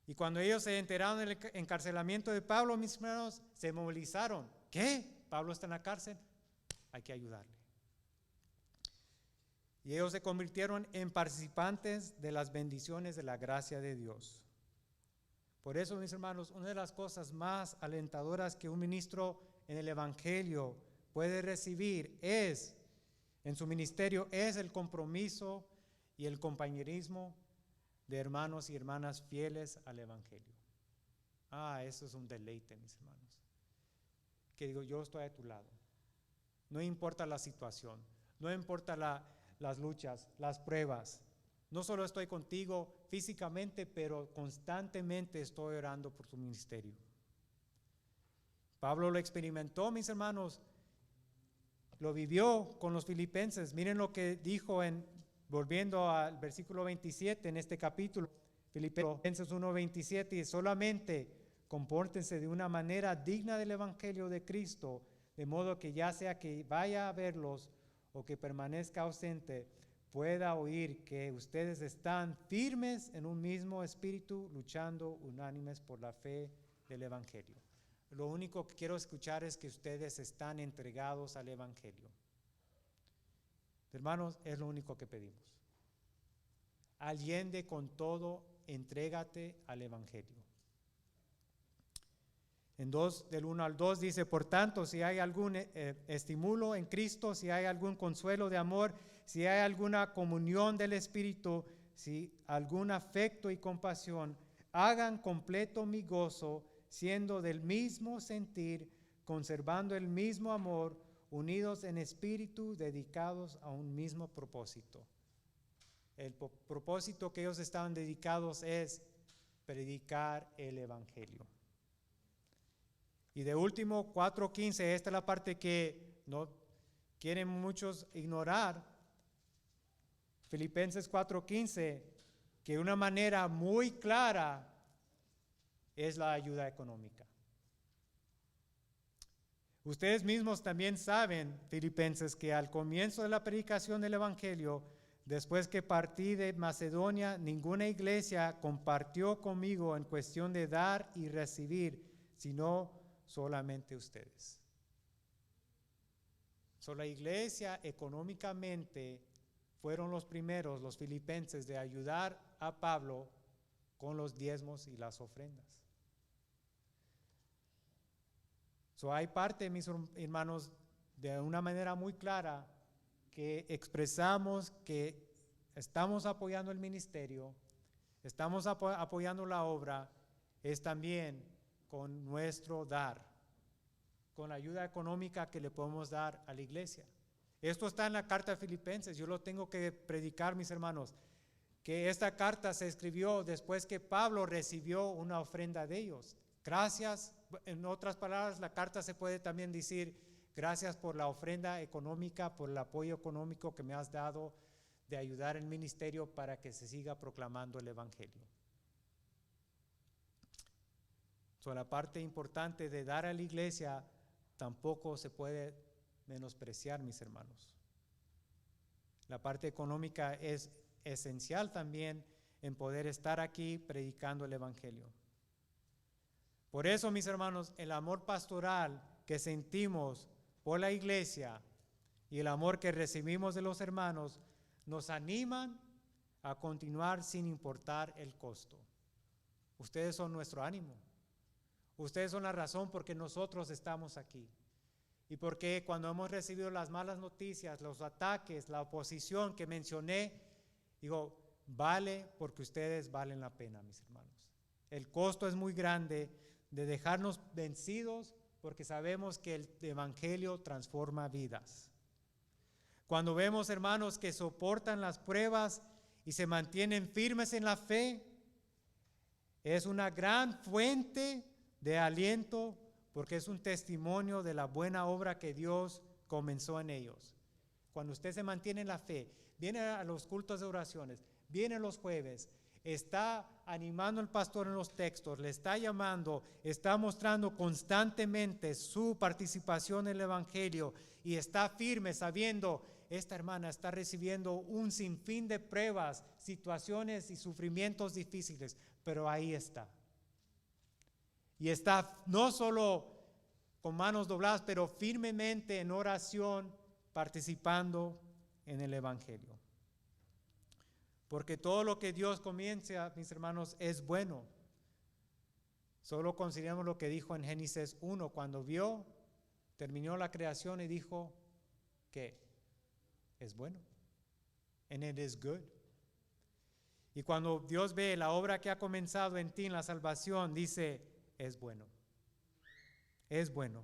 Y cuando ellos se enteraron del encarcelamiento de Pablo, mis hermanos, se movilizaron. ¿Qué? ¿Pablo está en la cárcel? Hay que ayudarle. Y ellos se convirtieron en participantes de las bendiciones de la gracia de Dios. Por eso, mis hermanos, una de las cosas más alentadoras que un ministro en el Evangelio puede recibir en su ministerio, es el compromiso y el compañerismo de hermanos y hermanas fieles al Evangelio. Eso es un deleite, mis hermanos. Que digo, yo estoy a tu lado. No importa la situación, no importa las luchas, las pruebas. No solo estoy contigo físicamente, pero constantemente estoy orando por tu ministerio. Pablo lo experimentó, mis hermanos, lo vivió con los filipenses. Miren lo que dijo volviendo al versículo 27 en este capítulo, Filipenses 1:27, y solamente compórtense de una manera digna del Evangelio de Cristo, de modo que ya sea que vaya a verlos o que permanezca ausente, pueda oír que ustedes están firmes en un mismo espíritu, luchando unánimes por la fe del Evangelio. Lo único que quiero escuchar es que ustedes están entregados al Evangelio. Hermanos, es lo único que pedimos. Allende con todo, entrégate al Evangelio. Del 1 al 2 dice, por tanto, si hay algún estímulo en Cristo, si hay algún consuelo de amor, si hay alguna comunión del Espíritu, si algún afecto y compasión, hagan completo mi gozo, siendo del mismo sentir, conservando el mismo amor, unidos en espíritu, dedicados a un mismo propósito. El propósito que ellos estaban dedicados es predicar el Evangelio. Y de último, 4:15, esta es la parte que no quieren muchos ignorar. Filipenses 4:15, que de una manera muy clara es la ayuda económica. Ustedes mismos también saben, filipenses, que al comienzo de la predicación del Evangelio, después que partí de Macedonia, ninguna iglesia compartió conmigo en cuestión de dar y recibir, sino solamente ustedes. La iglesia económicamente fueron los primeros, los filipenses, de ayudar a Pablo con los diezmos y las ofrendas. Hay parte, mis hermanos, de una manera muy clara que expresamos que estamos apoyando el ministerio, estamos apoyando la obra, es también con nuestro dar, con la ayuda económica que le podemos dar a la iglesia. Esto está en la carta de Filipenses, yo lo tengo que predicar, mis hermanos, que esta carta se escribió después que Pablo recibió una ofrenda de ellos. Gracias, en otras palabras, la carta se puede también decir, gracias por la ofrenda económica, por el apoyo económico que me has dado de ayudar al ministerio para que se siga proclamando el Evangelio. La parte importante de dar a la iglesia tampoco se puede menospreciar, mis hermanos. La parte económica es esencial también en poder estar aquí predicando el Evangelio. Por eso, mis hermanos, el amor pastoral que sentimos por la iglesia y el amor que recibimos de los hermanos nos animan a continuar sin importar el costo. Ustedes son nuestro ánimo. Ustedes son la razón por que nosotros estamos aquí. Y porque cuando hemos recibido las malas noticias, los ataques, la oposición que mencioné, digo, vale porque ustedes valen la pena, mis hermanos. El costo es muy grande de dejarnos vencidos porque sabemos que el Evangelio transforma vidas. Cuando vemos hermanos que soportan las pruebas y se mantienen firmes en la fe, es una gran fuente de aliento porque es un testimonio de la buena obra que Dios comenzó en ellos. Cuando usted se mantiene en la fe, viene a los cultos de oraciones, viene los jueves, está animando al pastor en los textos, le está llamando, está mostrando constantemente su participación en el Evangelio y está firme sabiendo, esta hermana está recibiendo un sinfín de pruebas, situaciones y sufrimientos difíciles, pero ahí está. Y está no solo con manos dobladas, pero firmemente en oración, participando en el Evangelio. Porque todo lo que Dios comienza, mis hermanos, es bueno. Solo consideramos lo que dijo en Génesis 1, cuando terminó la creación y dijo que es bueno. And it is good. Y cuando Dios ve la obra que ha comenzado en ti, en la salvación, dice, es bueno. Es bueno.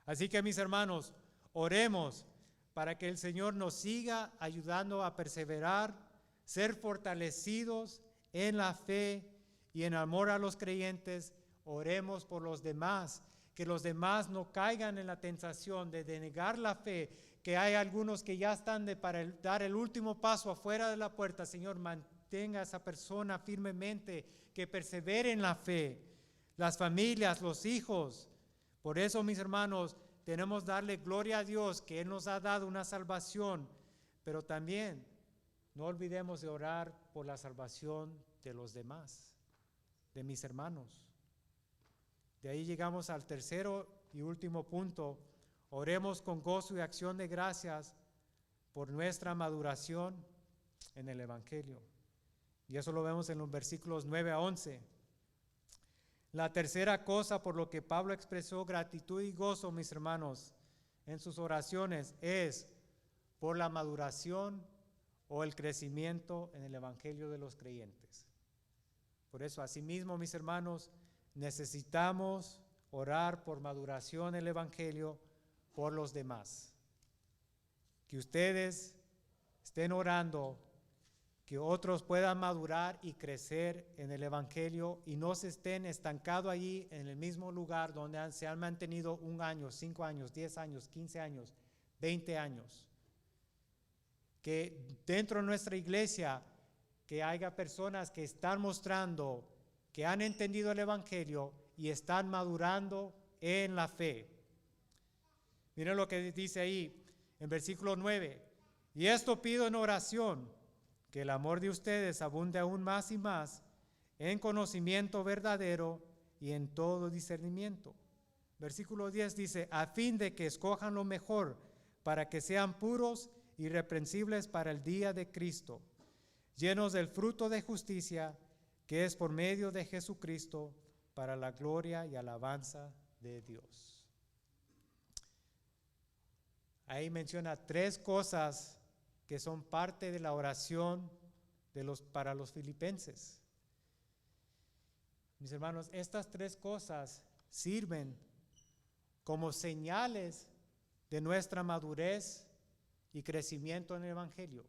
Así que, mis hermanos, oremos para que el Señor nos siga ayudando a perseverar, ser fortalecidos en la fe y en amor a los creyentes. Oremos por los demás, que los demás no caigan en la tentación de denegar la fe, que hay algunos que ya están para dar el último paso afuera de la puerta. Señor, mantenga a esa persona firmemente, que persevere en la fe. Las familias, los hijos. Por eso, mis hermanos, tenemos que darle gloria a Dios que Él nos ha dado una salvación, pero también no olvidemos de orar por la salvación de los demás, de mis hermanos. De ahí llegamos al tercero y último punto. Oremos con gozo y acción de gracias por nuestra maduración en el Evangelio. Y eso lo vemos en los versículos 9 a 11. La tercera cosa por lo que Pablo expresó gratitud y gozo, mis hermanos, en sus oraciones es por la maduración o el crecimiento en el Evangelio de los creyentes. Por eso, asimismo, mis hermanos, necesitamos orar por maduración en el Evangelio por los demás. Que ustedes estén orando, que otros puedan madurar y crecer en el Evangelio y no se estén estancados allí en el mismo lugar donde se han mantenido 1 año, 5 años, 10 años, 15 años, 20 años. Que dentro de nuestra iglesia, que haya personas que están mostrando que han entendido el Evangelio y están madurando en la fe. Miren lo que dice ahí en versículo 9. Y esto pido en oración, que el amor de ustedes abunde aún más y más en conocimiento verdadero y en todo discernimiento. Versículo 10 dice, a fin de que escojan lo mejor, para que sean puros, irreprensibles para el día de Cristo, llenos del fruto de justicia, que es por medio de Jesucristo, para la gloria y alabanza de Dios. Ahí menciona 3 cosas que son parte de la oración para los filipenses. Mis hermanos, estas 3 cosas sirven como señales de nuestra madurez y crecimiento en el Evangelio.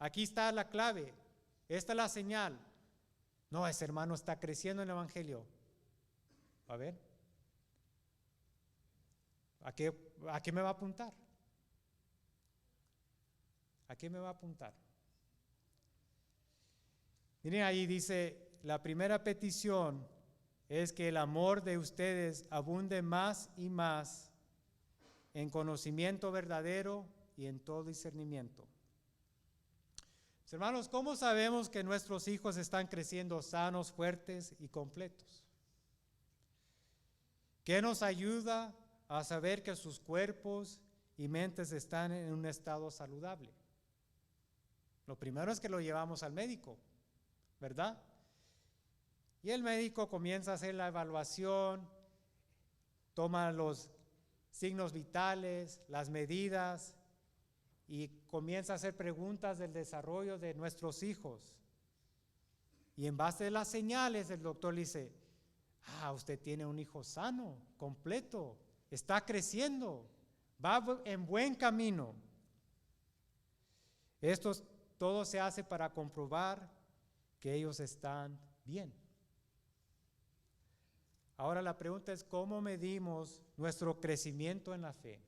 Aquí está la clave, esta es la señal. No, ese hermano está creciendo en el Evangelio. A ver, ¿a qué me va a apuntar? ¿A qué me va a apuntar? Miren, ahí dice, la primera petición es que el amor de ustedes abunde más y más en conocimiento verdadero y en todo discernimiento. Mis hermanos, ¿cómo sabemos que nuestros hijos están creciendo sanos, fuertes y completos? ¿Qué nos ayuda a saber que sus cuerpos y mentes están en un estado saludable? Lo primero es que lo llevamos al médico, ¿verdad? Y el médico comienza a hacer la evaluación, toma los signos vitales, las medidas, y comienza a hacer preguntas del desarrollo de nuestros hijos. Y en base a las señales, el doctor le dice, usted tiene un hijo sano, completo, está creciendo, va en buen camino. Esto todo se hace para comprobar que ellos están bien. Ahora la pregunta es, ¿cómo medimos nuestro crecimiento en la fe?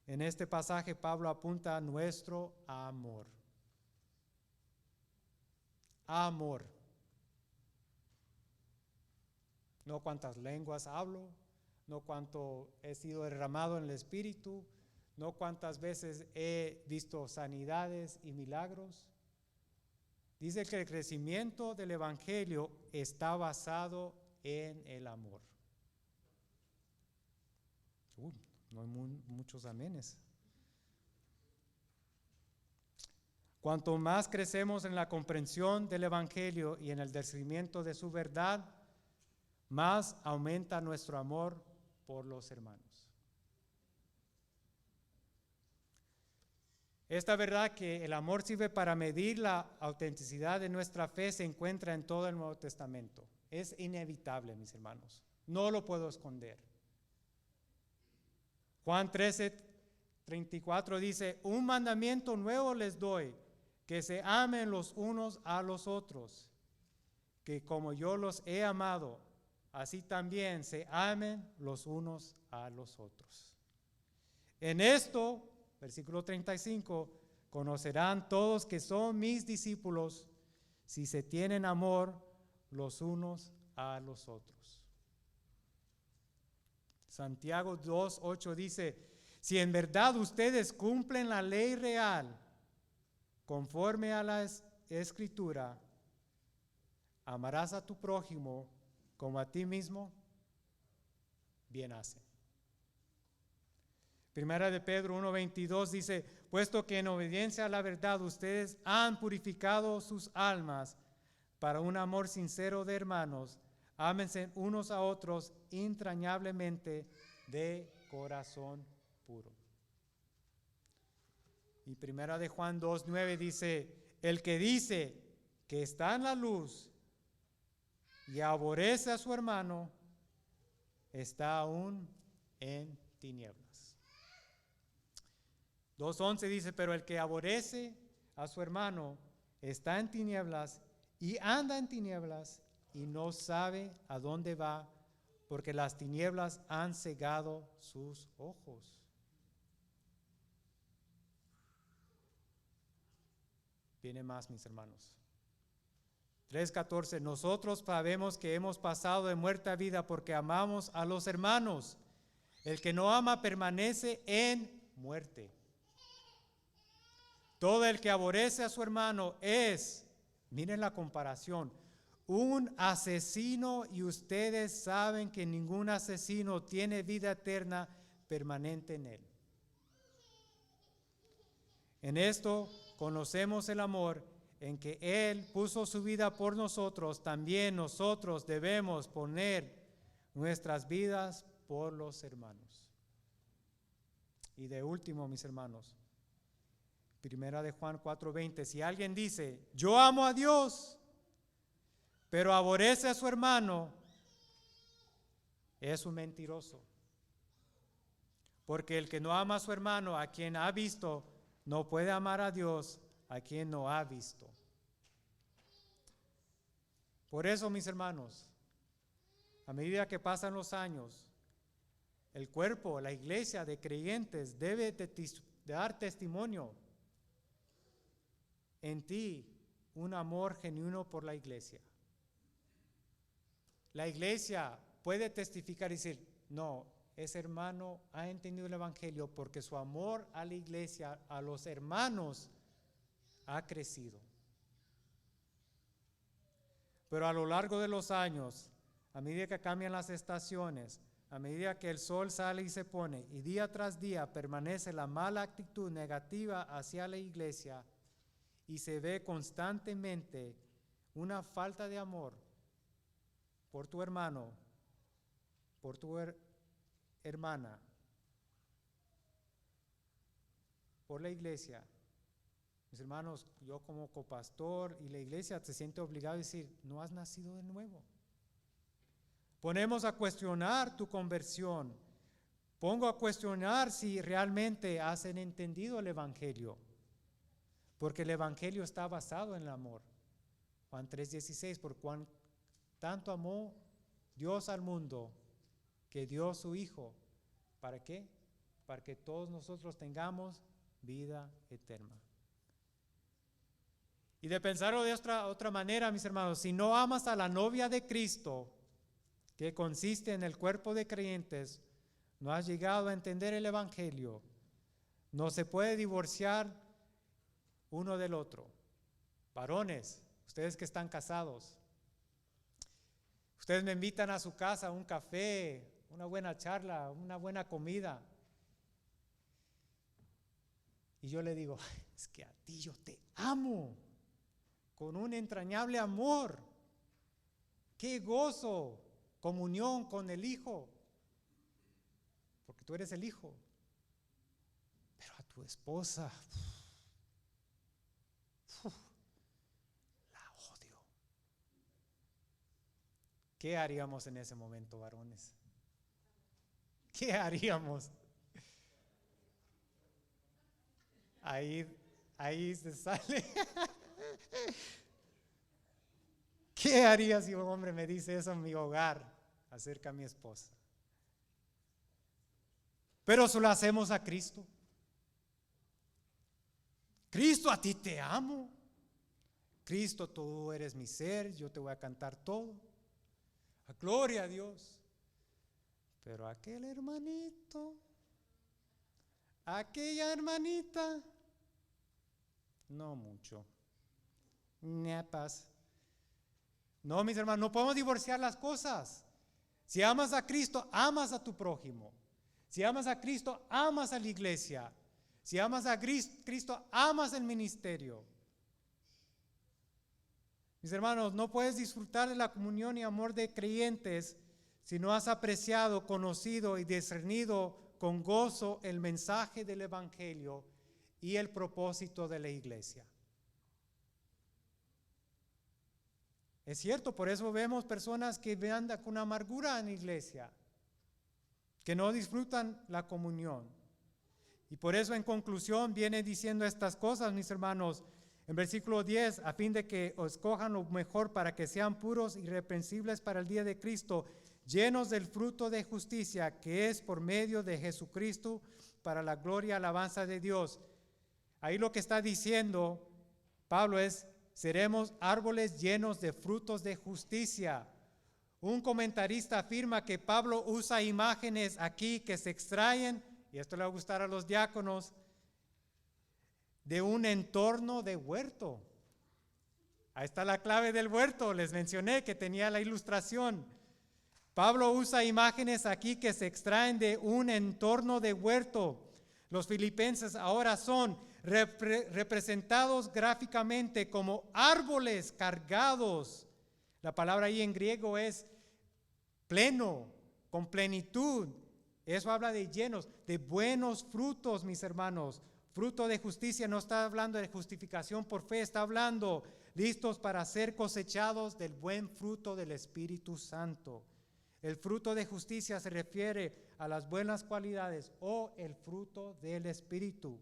En este pasaje Pablo apunta a nuestro amor. Amor. No cuántas lenguas hablo, no cuánto he sido derramado en el Espíritu, no cuántas veces he visto sanidades y milagros. Dice que el crecimiento del Evangelio está basado en el amor. No hay muchos amenes. Cuanto más crecemos en la comprensión del Evangelio y en el discernimiento de su verdad, más aumenta nuestro amor por los hermanos. Esta verdad que el amor sirve para medir la autenticidad de nuestra fe se encuentra en todo el Nuevo Testamento. Es inevitable, mis hermanos. No lo puedo esconder. Juan 13:34 dice, un mandamiento nuevo les doy, que se amen los unos a los otros, que como yo los he amado, así también se amen los unos a los otros. En esto, versículo 35, conocerán todos que son mis discípulos si se tienen amor los unos a los otros. Santiago 2:8 dice, si en verdad ustedes cumplen la ley real conforme a la Escritura, amarás a tu prójimo como a ti mismo, bien hacen. Primera de Pedro 1:22 dice, puesto que en obediencia a la verdad ustedes han purificado sus almas para un amor sincero de hermanos, ámense unos a otros entrañablemente de corazón puro. Y primera de Juan 2:9 dice, el que dice que está en la luz y aborrece a su hermano, está aún en tinieblas. 2:11 dice, pero el que aborrece a su hermano está en tinieblas y anda en tinieblas y no sabe a dónde va, porque las tinieblas han cegado sus ojos. Viene más, mis hermanos. 3:14, nosotros sabemos que hemos pasado de muerte a vida porque amamos a los hermanos. El que no ama permanece en muerte. Todo el que aborrece a su hermano es, miren la comparación, un asesino, y ustedes saben que ningún asesino tiene vida eterna permanente en él. En esto conocemos el amor, en que Él puso su vida por nosotros, también nosotros debemos poner nuestras vidas por los hermanos. Y de último, mis hermanos, primera de Juan 4:20, si alguien dice, yo amo a Dios, pero aborrece a su hermano, es un mentiroso. Porque el que no ama a su hermano, a quien ha visto, no puede amar a Dios, a quien no ha visto. Por eso, mis hermanos, a medida que pasan los años, el cuerpo, la iglesia de creyentes debe de dar testimonio en ti, un amor genuino por la iglesia. La iglesia puede testificar y decir, no, ese hermano ha entendido el Evangelio porque su amor a la iglesia, a los hermanos, ha crecido. Pero a lo largo de los años, a medida que cambian las estaciones, a medida que el sol sale y se pone, y día tras día permanece la mala actitud negativa hacia la iglesia, y se ve constantemente una falta de amor por tu hermano, por tu hermana, por la iglesia. Mis hermanos, yo como copastor y la iglesia se siente obligado a decir, no has nacido de nuevo. Ponemos a cuestionar tu conversión. Pongo a cuestionar si realmente has entendido el Evangelio. Porque el Evangelio está basado en el amor. Juan 3:16, por cuán tanto amó Dios al mundo, que dio su Hijo. ¿Para qué? Para que todos nosotros tengamos vida eterna. Y de pensarlo de otra manera, mis hermanos, si no amas a la novia de Cristo, que consiste en el cuerpo de creyentes, no has llegado a entender el Evangelio. No se puede divorciar uno del otro. Varones, ustedes que están casados, ustedes me invitan a su casa a un café, una buena charla, una buena comida. Y yo le digo, es que a ti yo te amo, con un entrañable amor. ¡Qué gozo! Comunión con el Hijo, porque tú eres el Hijo. Pero a tu esposa, la odio. ¿Qué haríamos en ese momento, varones? ¿Qué haríamos? Ahí se sale. ¿Qué haría si un hombre me dice eso en mi hogar acerca de mi esposa? Pero eso lo hacemos a Cristo. Cristo, a ti te amo. Cristo, tú eres mi ser, yo te voy a cantar todo. Gloria a Dios. Pero aquel hermanito, aquella hermanita, no mucho. Nepas. No, mis hermanos, no podemos divorciar las cosas. Si amas a Cristo, amas a tu prójimo. Si amas a Cristo, amas a la iglesia. Si amas a Cristo, amas el ministerio. Mis hermanos, no puedes disfrutar de la comunión y amor de creyentes si no has apreciado, conocido y discernido con gozo el mensaje del Evangelio y el propósito de la iglesia. Es cierto, por eso vemos personas que andan con amargura en la iglesia, que no disfrutan la comunión. Y por eso en conclusión viene diciendo estas cosas, mis hermanos, en versículo 10, a fin de que escojan lo mejor para que sean puros y irreprensibles para el día de Cristo, llenos del fruto de justicia que es por medio de Jesucristo para la gloria y alabanza de Dios. Ahí lo que está diciendo Pablo es, seremos árboles llenos de frutos de justicia. Un comentarista afirma que Pablo usa imágenes aquí que se extraen, y esto le va a gustar a los diáconos, de un entorno de huerto. Ahí está la clave del huerto, les mencioné que tenía la ilustración. Pablo usa imágenes aquí que se extraen de un entorno de huerto. Los filipenses ahora son representados gráficamente como árboles cargados. La palabra ahí en griego es pleno, con plenitud. Eso habla de llenos, de buenos frutos, mis hermanos. Fruto de justicia no está hablando de justificación por fe, está hablando listos para ser cosechados del buen fruto del Espíritu Santo. El fruto de justicia se refiere a las buenas cualidades o el fruto del Espíritu,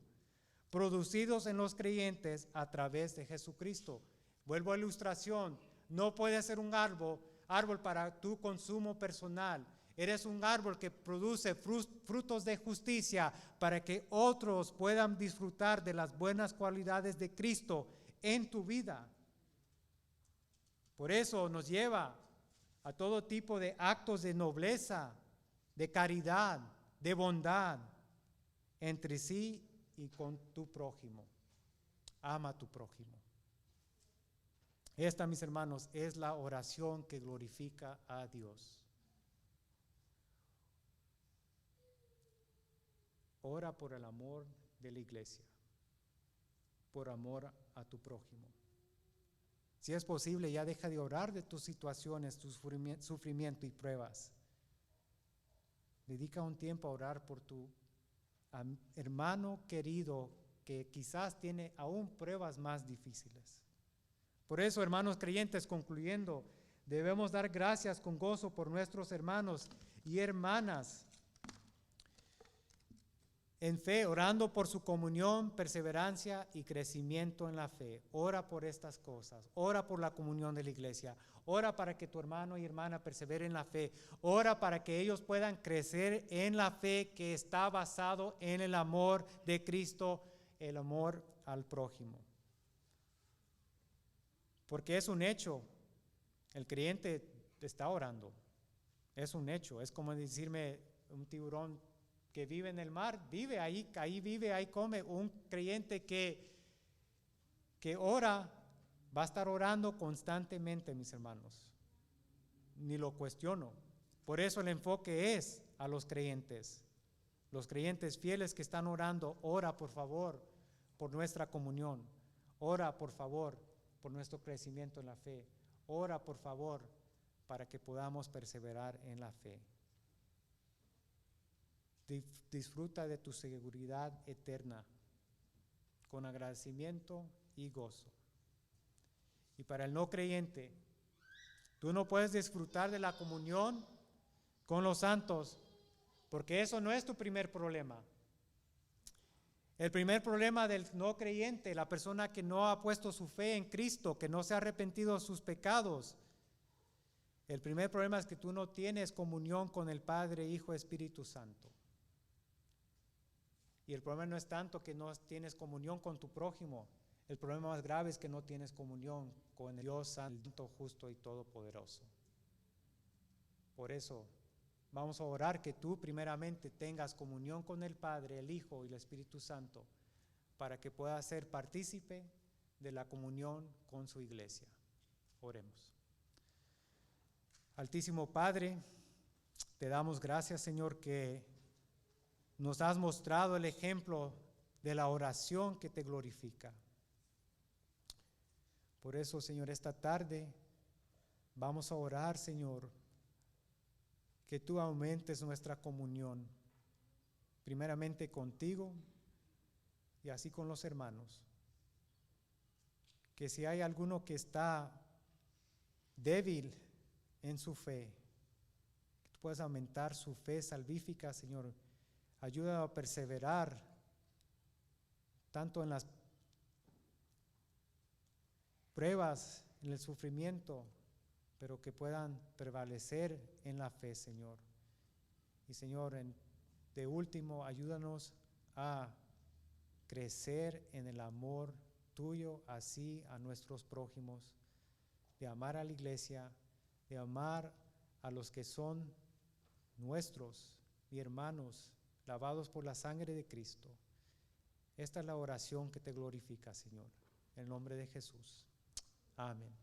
producidos en los creyentes a través de Jesucristo. Vuelvo a la ilustración, no puede ser un árbol para tu consumo personal. Eres un árbol que produce frutos de justicia para que otros puedan disfrutar de las buenas cualidades de Cristo en tu vida. Por eso nos lleva a todo tipo de actos de nobleza, de caridad, de bondad entre sí y con tu prójimo. Ama a tu prójimo. Esta, mis hermanos, es la oración que glorifica a Dios. Ora por el amor de la iglesia, por amor a tu prójimo. Si es posible, ya deja de orar de tus situaciones, tu sufrimiento y pruebas. Dedica un tiempo a orar por tu hermano querido que quizás tiene aún pruebas más difíciles. Por eso, hermanos creyentes, concluyendo, debemos dar gracias con gozo por nuestros hermanos y hermanas en fe, orando por su comunión, perseverancia y crecimiento en la fe. Ora por estas cosas. Ora por la comunión de la iglesia. Ora para que tu hermano y hermana perseveren en la fe. Ora para que ellos puedan crecer en la fe que está basado en el amor de Cristo, el amor al prójimo. Porque es un hecho. El creyente está orando. Es un hecho. Es como decirme un tiburón que vive en el mar, vive ahí vive, ahí come. Un creyente que ora, va a estar orando constantemente, mis hermanos. Ni lo cuestiono. Por eso el enfoque es a los creyentes fieles que están orando. Ora, por favor, por nuestra comunión. Ora, por favor, por nuestro crecimiento en la fe. Ora, por favor, para que podamos perseverar en la fe. Disfruta de tu seguridad eterna con agradecimiento y gozo. Y para el no creyente, tú no puedes disfrutar de la comunión con los santos, porque eso no es tu primer problema. El primer problema del no creyente, la persona que no ha puesto su fe en Cristo, que no se ha arrepentido de sus pecados, el primer problema es que tú no tienes comunión con el Padre, Hijo, Espíritu Santo. Y el problema no es tanto que no tienes comunión con tu prójimo. El problema más grave es que no tienes comunión con el Dios Santo, justo y todopoderoso. Por eso vamos a orar que tú primeramente tengas comunión con el Padre, el Hijo y el Espíritu Santo, para que puedas ser partícipe de la comunión con su iglesia. Oremos. Altísimo Padre, te damos gracias, Señor, que nos has mostrado el ejemplo de la oración que te glorifica. Por eso, Señor, esta tarde vamos a orar, Señor, que tú aumentes nuestra comunión, primeramente contigo y así con los hermanos. Que si hay alguno que está débil en su fe, que tú puedas aumentar su fe salvífica, Señor. Ayuda a perseverar tanto en las pruebas, en el sufrimiento, pero que puedan prevalecer en la fe, Señor. Y Señor, de último, ayúdanos a crecer en el amor tuyo, así a nuestros prójimos, de amar a la iglesia, de amar a los que son nuestros y hermanos, lavados por la sangre de Cristo. Esta es la oración que te glorifica, Señor. En el nombre de Jesús. Amén.